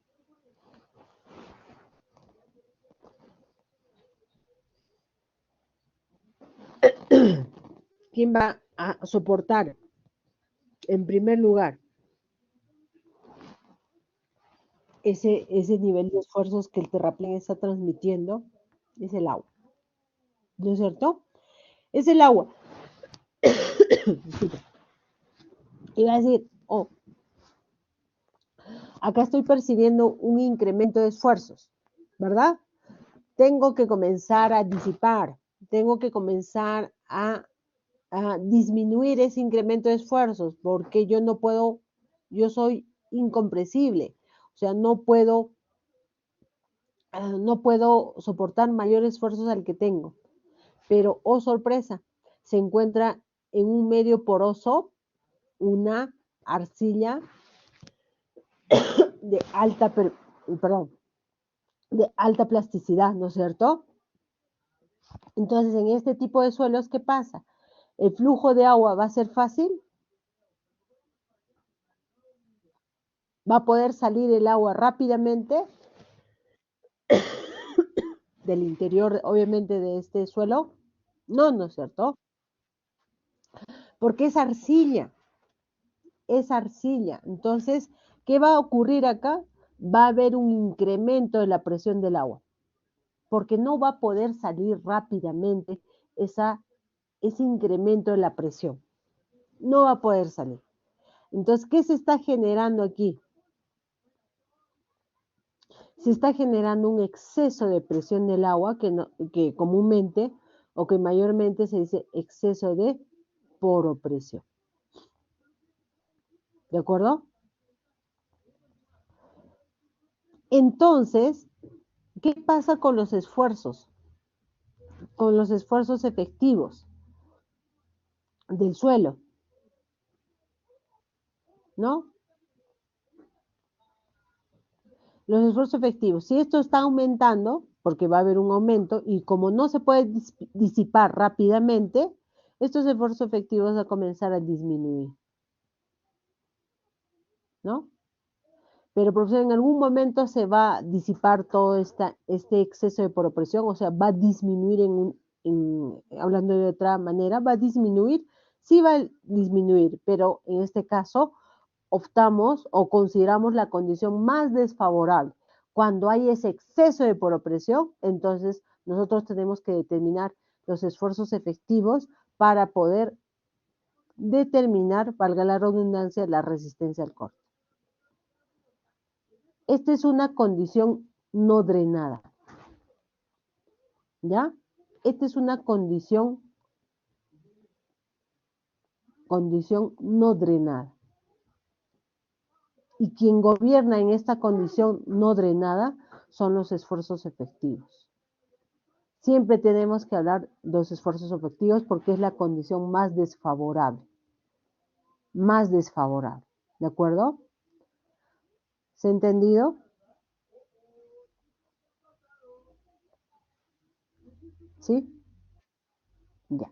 ¿Quién va a soportar en primer lugar ese nivel de esfuerzos que el terraplén está transmitiendo? Es el agua. ¿No es cierto? Es el agua. Y va a decir, oh, acá estoy percibiendo un incremento de esfuerzos, ¿verdad? Tengo que comenzar a disipar, tengo que comenzar a disminuir ese incremento de esfuerzos, porque yo no puedo, yo soy incompresible, o sea, no puedo soportar mayores esfuerzos al que tengo. Pero, oh sorpresa, se encuentra en un medio poroso una arcilla de de alta plasticidad, ¿no es cierto? Entonces, en este tipo de suelos, ¿qué pasa? ¿El flujo de agua va a ser fácil? ¿Va a poder salir el agua rápidamente del interior, obviamente, de este suelo? No, ¿no es cierto? porque es arcilla. Es arcilla. Entonces, ¿qué va a ocurrir acá? Va a haber un incremento de la presión del agua, porque no va a poder salir rápidamente ese incremento de la presión. No va a poder salir. Entonces, ¿qué se está generando aquí? Se está generando un exceso de presión del agua que comúnmente o que mayormente se dice exceso de poropresión. ¿De acuerdo? Entonces, ¿qué pasa con los esfuerzos? Con los esfuerzos efectivos del suelo, ¿no? Los esfuerzos efectivos, si esto está aumentando, porque va a haber un aumento, y como no se puede disipar rápidamente, estos esfuerzos efectivos van a comenzar a disminuir, ¿no? Pero, profesor, en algún momento se va a disipar todo este exceso de poropresión, o sea, va a disminuir hablando de otra manera, va a disminuir, sí va a disminuir, pero en este caso optamos o consideramos la condición más desfavorable. Cuando hay ese exceso de poropresión, entonces nosotros tenemos que determinar los esfuerzos efectivos para poder determinar, valga la redundancia, la resistencia al corte. Esta es una condición no drenada, ¿ya? Esta es una condición no drenada. Y quien gobierna en esta condición no drenada son los esfuerzos efectivos. Siempre tenemos que hablar de los esfuerzos efectivos porque es la condición más desfavorable. Más desfavorable. ¿De acuerdo? ¿Se ha entendido? ¿Sí? Ya.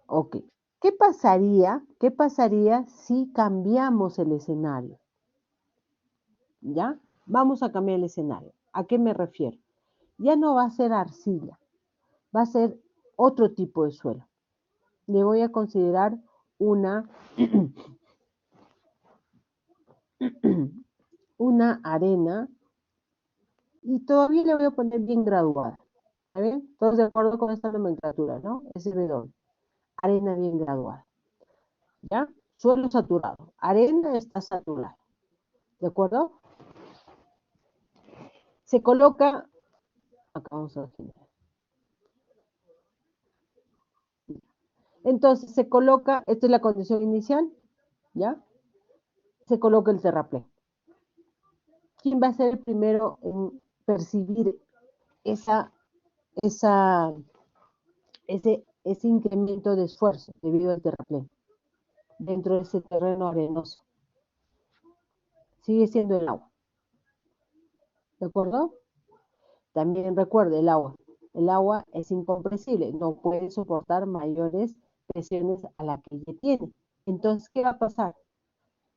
Ok. ¿Qué pasaría si cambiamos el escenario? ¿Ya? Vamos a cambiar el escenario. ¿A qué me refiero? Ya no va a ser arcilla, va a ser otro tipo de suelo. Le voy a considerar una arena y todavía le voy a poner bien graduada. ¿Está bien? Todos de acuerdo con esta nomenclatura, ¿no? SB2. Arena bien graduada. ¿Ya? Suelo saturado. Arena está saturada. ¿De acuerdo? Se coloca, acá vamos a generar. Entonces se coloca, esta es la condición inicial, ¿ya? Se coloca el terraplén. ¿Quién va a ser el primero en percibir ese incremento de esfuerzo debido al terraplén dentro de ese terreno arenoso? Sigue siendo el agua. ¿De acuerdo? También recuerde el agua. El agua es incompresible, no puede soportar mayores presiones a la que ya tiene. Entonces, ¿qué va a pasar?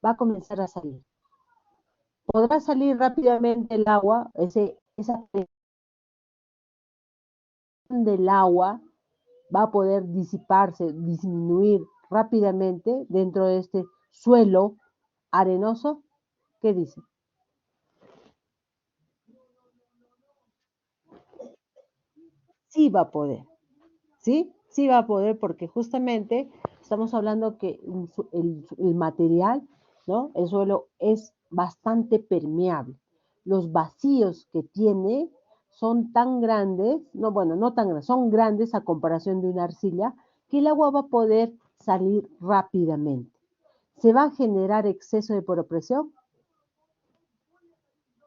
Va a comenzar a salir. Podrá salir rápidamente el agua, esa presión del agua va a poder disiparse, disminuir rápidamente dentro de este suelo arenoso. ¿Qué dice? Sí va a poder, ¿sí? Sí va a poder porque justamente estamos hablando que el material, ¿no? El suelo es bastante permeable. Los vacíos que tiene son tan grandes, no, bueno, no tan grandes, son grandes a comparación de una arcilla, que el agua va a poder salir rápidamente. ¿Se va a generar exceso de poropresión?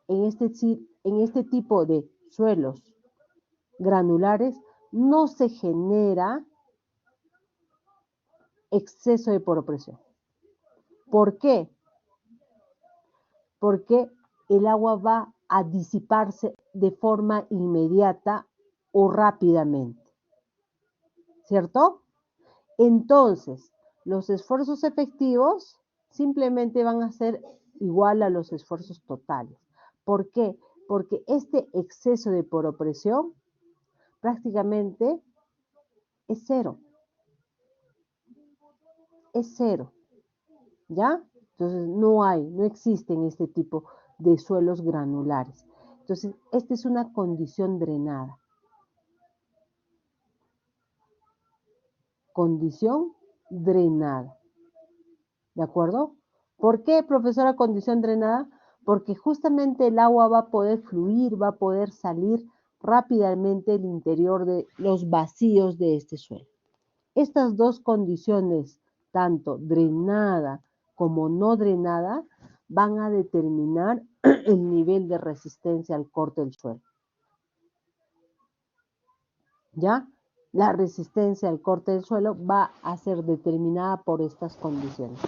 En este tipo de suelos granulares no se genera exceso de poropresión. ¿Por qué? Porque el agua va a disiparse de forma inmediata o rápidamente. ¿Cierto? Entonces, los esfuerzos efectivos simplemente van a ser igual a los esfuerzos totales. ¿Por qué? Porque este exceso de poropresión prácticamente es cero. es 0, ¿ya? Entonces no existen este tipo de suelos granulares. Entonces, esta es una condición drenada. Condición drenada. ¿De acuerdo? ¿Por qué, profesora, condición drenada? Porque justamente el agua va a poder fluir, va a poder salir rápidamente del interior de los vacíos de este suelo. Estas dos condiciones, tanto drenada como no drenada, van a determinar el nivel de resistencia al corte del suelo. ¿Ya? La resistencia al corte del suelo va a ser determinada por estas condiciones.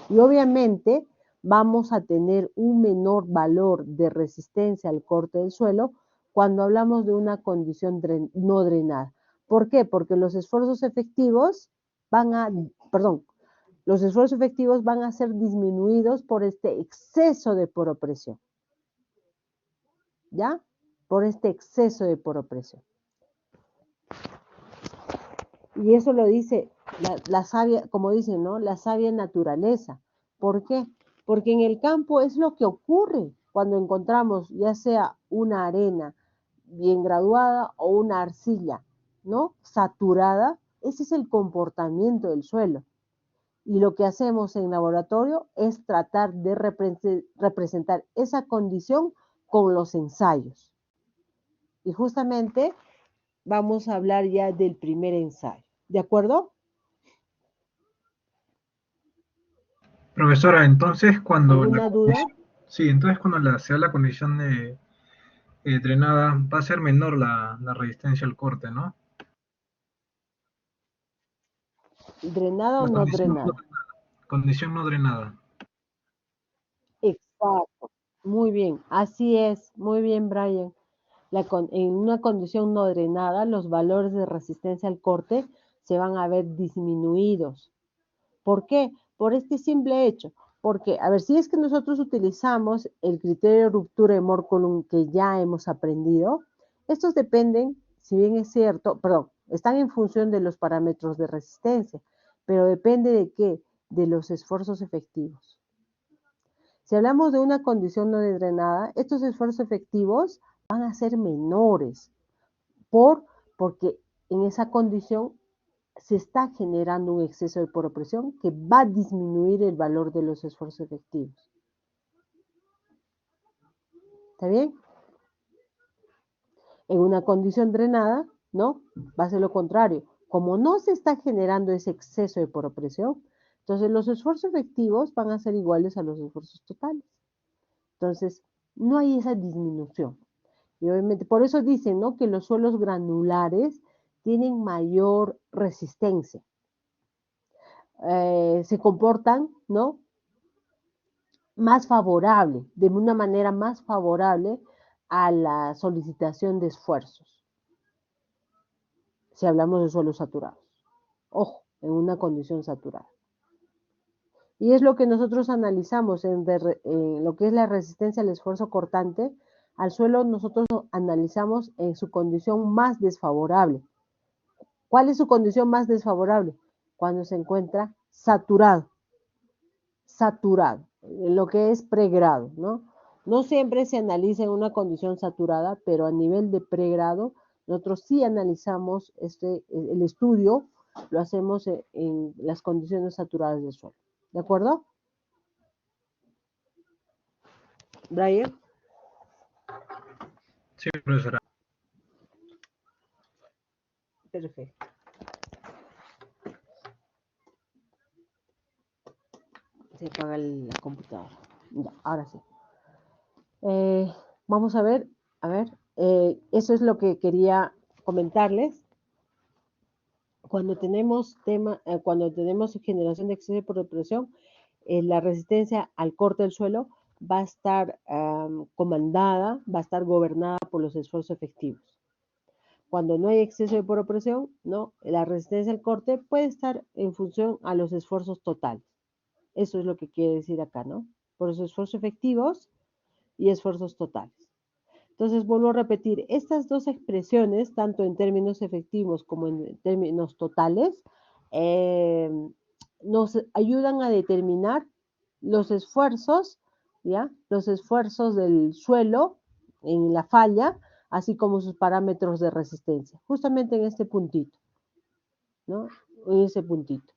Y obviamente vamos a tener un menor valor de resistencia al corte del suelo cuando hablamos de una condición no drenada. ¿Por qué? Porque los esfuerzos efectivos los esfuerzos efectivos van a ser disminuidos por este exceso de poropresión. ¿Ya? Por este exceso de poropresión. Y eso lo dice la sabia, como dicen, ¿no? La sabia naturaleza. ¿Por qué? Porque en el campo es lo que ocurre cuando encontramos ya sea una arena bien graduada o una arcilla, ¿no? Saturada. Ese es el comportamiento del suelo. Y lo que hacemos en laboratorio es tratar de representar esa condición con los ensayos. Y justamente vamos a hablar ya del primer ensayo. ¿De acuerdo? Profesora, entonces cuando ¿Alguna duda? sí, entonces cuando sea la condición de drenada, va a ser menor la resistencia al corte, ¿no? ¿Drenada o no drenada? Condición no drenada. Exacto. Muy bien, así es. Muy bien, Brian. En una condición no drenada, los valores de resistencia al corte se van a ver disminuidos. ¿Por qué? Por este simple hecho. Porque, a ver, si es que nosotros utilizamos el criterio de ruptura de Morculum que ya hemos aprendido, estos dependen, si bien es cierto, perdón, están en función de los parámetros de resistencia, pero depende de qué, de los esfuerzos efectivos. Si hablamos de una condición no drenada, estos esfuerzos efectivos van a ser menores porque en esa condición se está generando un exceso de poropresión que va a disminuir el valor de los esfuerzos efectivos. ¿Está bien? En una condición drenada, ¿no? Va a ser lo contrario. Como no se está generando ese exceso de poropresión, entonces los esfuerzos efectivos van a ser iguales a los esfuerzos totales. Entonces, no hay esa disminución. Y obviamente, por eso dicen, ¿no? Que los suelos granulares tienen mayor resistencia. Se comportan, ¿no? Más favorable, de una manera más favorable a la solicitación de esfuerzos, si hablamos de suelos saturados. Ojo, en una condición saturada. Y es lo que nosotros analizamos en lo que es la resistencia al esfuerzo cortante. Al suelo nosotros lo analizamos en su condición más desfavorable. ¿Cuál es su condición más desfavorable? Cuando se encuentra saturado. Saturado, lo que es pregrado, ¿no? No siempre se analiza en una condición saturada, pero a nivel de pregrado, nosotros sí analizamos el estudio, lo hacemos en las condiciones saturadas del suelo. ¿De acuerdo? Brian. Sí, profesora. Perfecto. Se apaga la computadora. Ya, ahora sí. Vamos a ver, eso es lo que quería comentarles. Cuando tenemos generación de exceso de poropresión, la resistencia al corte del suelo va a estar comandada, va a estar gobernada por los esfuerzos efectivos. Cuando no hay exceso de poropresión, ¿no? La resistencia al corte puede estar en función a los esfuerzos totales. Eso es lo que quiere decir acá, ¿no? Por los esfuerzos efectivos y esfuerzos totales. Entonces, vuelvo a repetir, estas dos expresiones, tanto en términos efectivos como en términos totales, nos ayudan a determinar los esfuerzos, ¿ya? Los esfuerzos del suelo en la falla, así como sus parámetros de resistencia, justamente en este puntito, ¿no? En ese puntito.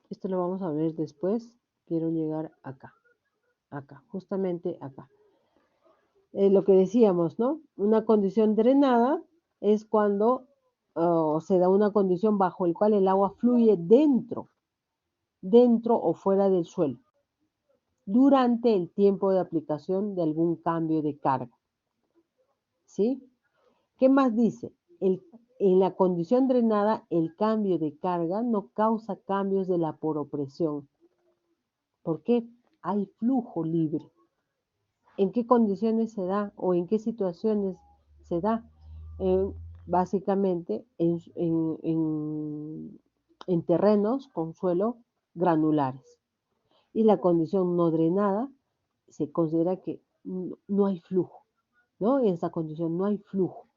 Esto lo vamos a ver después. Quiero llegar acá, justamente acá. Lo que decíamos, ¿no? Una condición drenada es cuando se da una condición bajo el cual el agua fluye dentro o fuera del suelo, durante el tiempo de aplicación de algún cambio de carga. ¿Sí? ¿Qué más dice? En la condición drenada, el cambio de carga no causa cambios de la poropresión. ¿Por qué? Hay flujo libre. ¿En qué condiciones se da o en qué situaciones se da? Básicamente en terrenos con suelo granulares. Y la condición no drenada se considera que no hay flujo, ¿no? En esa condición no hay flujo.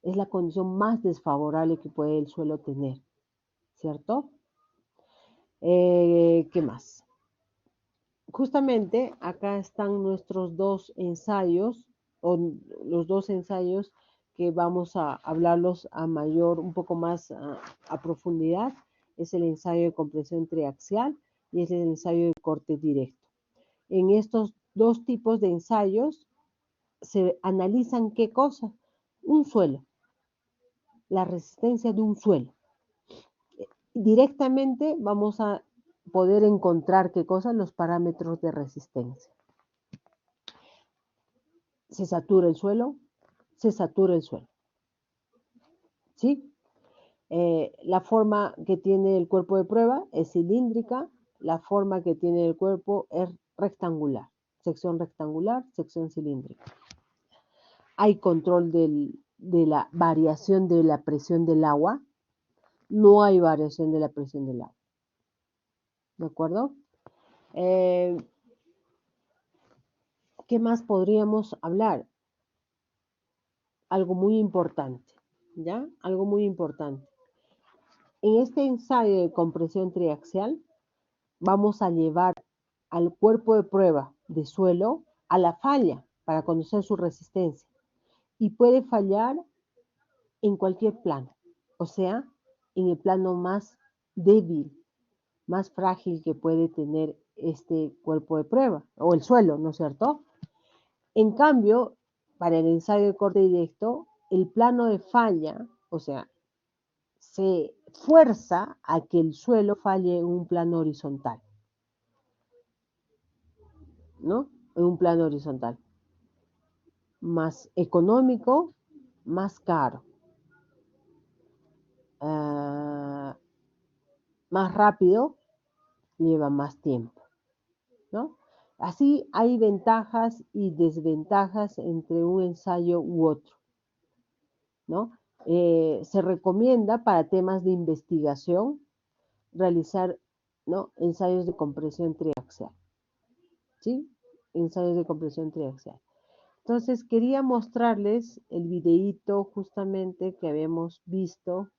Es la condición más desfavorable que puede el suelo tener, ¿cierto? ¿Qué más? Justamente acá están nuestros dos ensayos, o los dos ensayos que vamos a hablarlos un poco más a profundidad. Es el ensayo de compresión triaxial y es el ensayo de corte directo. En estos dos tipos de ensayos se analizan qué cosa, un suelo, la resistencia de un suelo. Directamente vamos a poder encontrar qué cosa, los parámetros de resistencia. Se satura el suelo, se satura el suelo. ¿Sí? La forma que tiene el cuerpo de prueba es cilíndrica, la forma que tiene el cuerpo es rectangular, sección cilíndrica. Hay control de la variación de la presión del agua, no hay variación de la presión del agua. ¿De acuerdo? ¿Qué más podríamos hablar? Algo muy importante, ¿ya? Algo muy importante. En este ensayo de compresión triaxial vamos a llevar al cuerpo de prueba de suelo a la falla para conocer su resistencia. Y puede fallar en cualquier plano, o sea, en el plano más débil, más frágil que puede tener este cuerpo de prueba, o el suelo, ¿no es cierto? En cambio, para el ensayo de corte directo, el plano de falla, o sea, se fuerza a que el suelo falle en un plano horizontal, ¿no? En un plano horizontal. Más económico, más caro. Más rápido, lleva más tiempo, ¿no? Así hay ventajas y desventajas entre un ensayo u otro, ¿no? Se recomienda para temas de investigación realizar, ¿no?, ensayos de compresión triaxial, ¿sí? Ensayos de compresión triaxial. Entonces quería mostrarles el videíto justamente que habíamos visto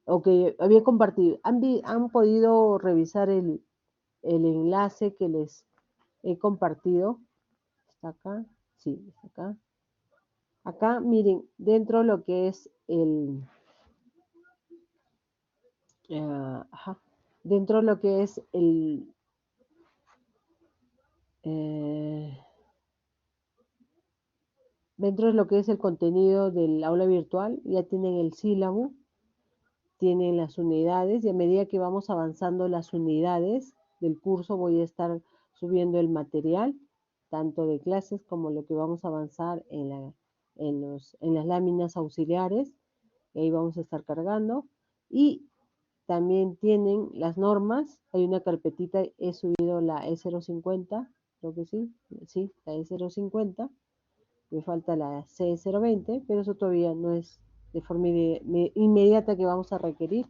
o que había compartido. ¿Han podido revisar el enlace que les he compartido? ¿Está acá? Sí, está acá. Acá, miren, dentro de lo que es dentro de lo que es dentro de lo que es el contenido del aula virtual, ya tienen el sílabo, tienen las unidades, y a medida que vamos avanzando las unidades del curso voy a estar subiendo el material, tanto de clases como lo que vamos a avanzar en las láminas auxiliares, y ahí vamos a estar cargando. Y también tienen las normas, hay una carpetita, he subido la E050, creo que sí, la E050, me falta la C020, pero eso todavía no es de forma inmediata que vamos a requerir,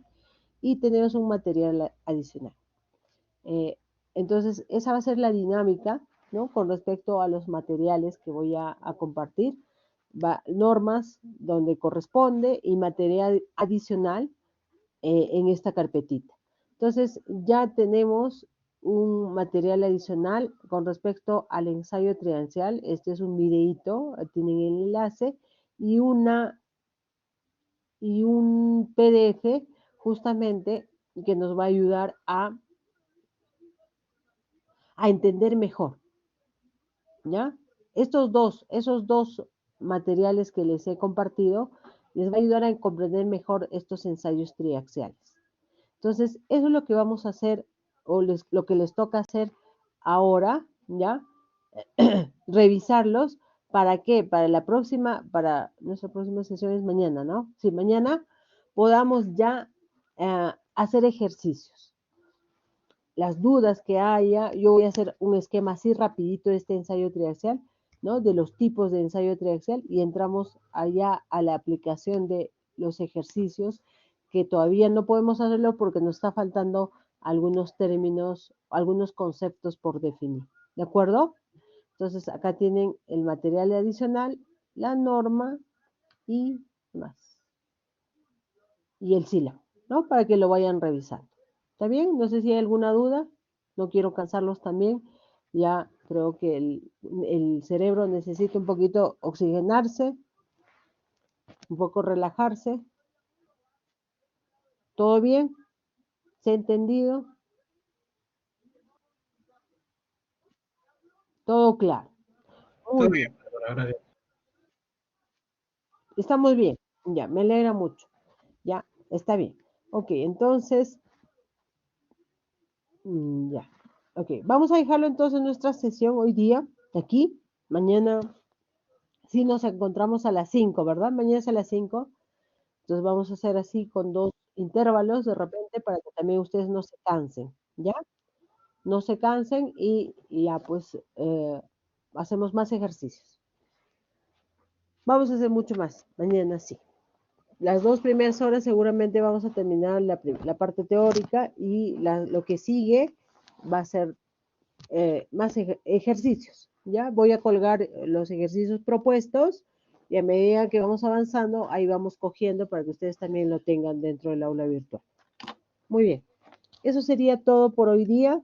y tenemos un material adicional. Entonces, esa va a ser la dinámica, ¿no?, con respecto a los materiales que voy a compartir. normas donde corresponde y material adicional en esta carpetita. Entonces, ya tenemos un material adicional con respecto al ensayo triaxial. Este es un videíto, tienen el enlace, y un PDF justamente que nos va a ayudar a entender mejor, ¿ya? Esos dos materiales que les he compartido les va a ayudar a comprender mejor estos ensayos triaxiales. Entonces, eso es lo que vamos a hacer o lo que les toca hacer ahora, ¿ya? Revisarlos. ¿Para qué? Para nuestra próxima sesión es mañana, ¿no? Sí, mañana podamos ya hacer ejercicios. Las dudas que haya, yo voy a hacer un esquema así rapidito de este ensayo triaxial, ¿no? De los tipos de ensayo triaxial y entramos allá a la aplicación de los ejercicios que todavía no podemos hacerlo porque nos está faltando algunos términos, algunos conceptos por definir. ¿De acuerdo? Entonces acá tienen el material adicional, la norma y más. Y el sílabo, ¿no? Para que lo vayan revisando. ¿Está bien? No sé si hay alguna duda. No quiero cansarlos también. Ya creo que el cerebro necesita un poquito oxigenarse, un poco relajarse. ¿Todo bien? ¿Se ha entendido? Todo claro. Todo Muy bien. bien, Bárbara, gracias. Estamos bien. Ya, me alegra mucho. Ya, está bien. Ok, entonces, ya. Ok, vamos a dejarlo entonces en nuestra sesión hoy día, aquí. Mañana sí nos encontramos a las 5, ¿verdad? Mañana es a las 5. Entonces vamos a hacer así con 2 intervalos de repente para que también ustedes no se cansen, ¿ya? No se cansen y ya pues hacemos más ejercicios. Vamos a hacer mucho más, mañana sí. Las 2 primeras horas seguramente vamos a terminar la parte teórica y lo que sigue va a ser más ejercicios, ¿ya? Voy a colgar los ejercicios propuestos y a medida que vamos avanzando, ahí vamos cogiendo para que ustedes también lo tengan dentro del aula virtual. Muy bien. Eso sería todo por hoy día.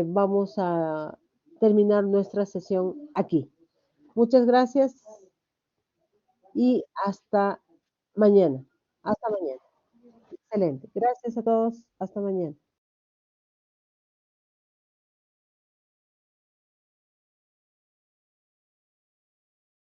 Vamos a terminar nuestra sesión aquí. Muchas gracias y hasta mañana. Hasta mañana. Excelente. Gracias a todos. Hasta mañana.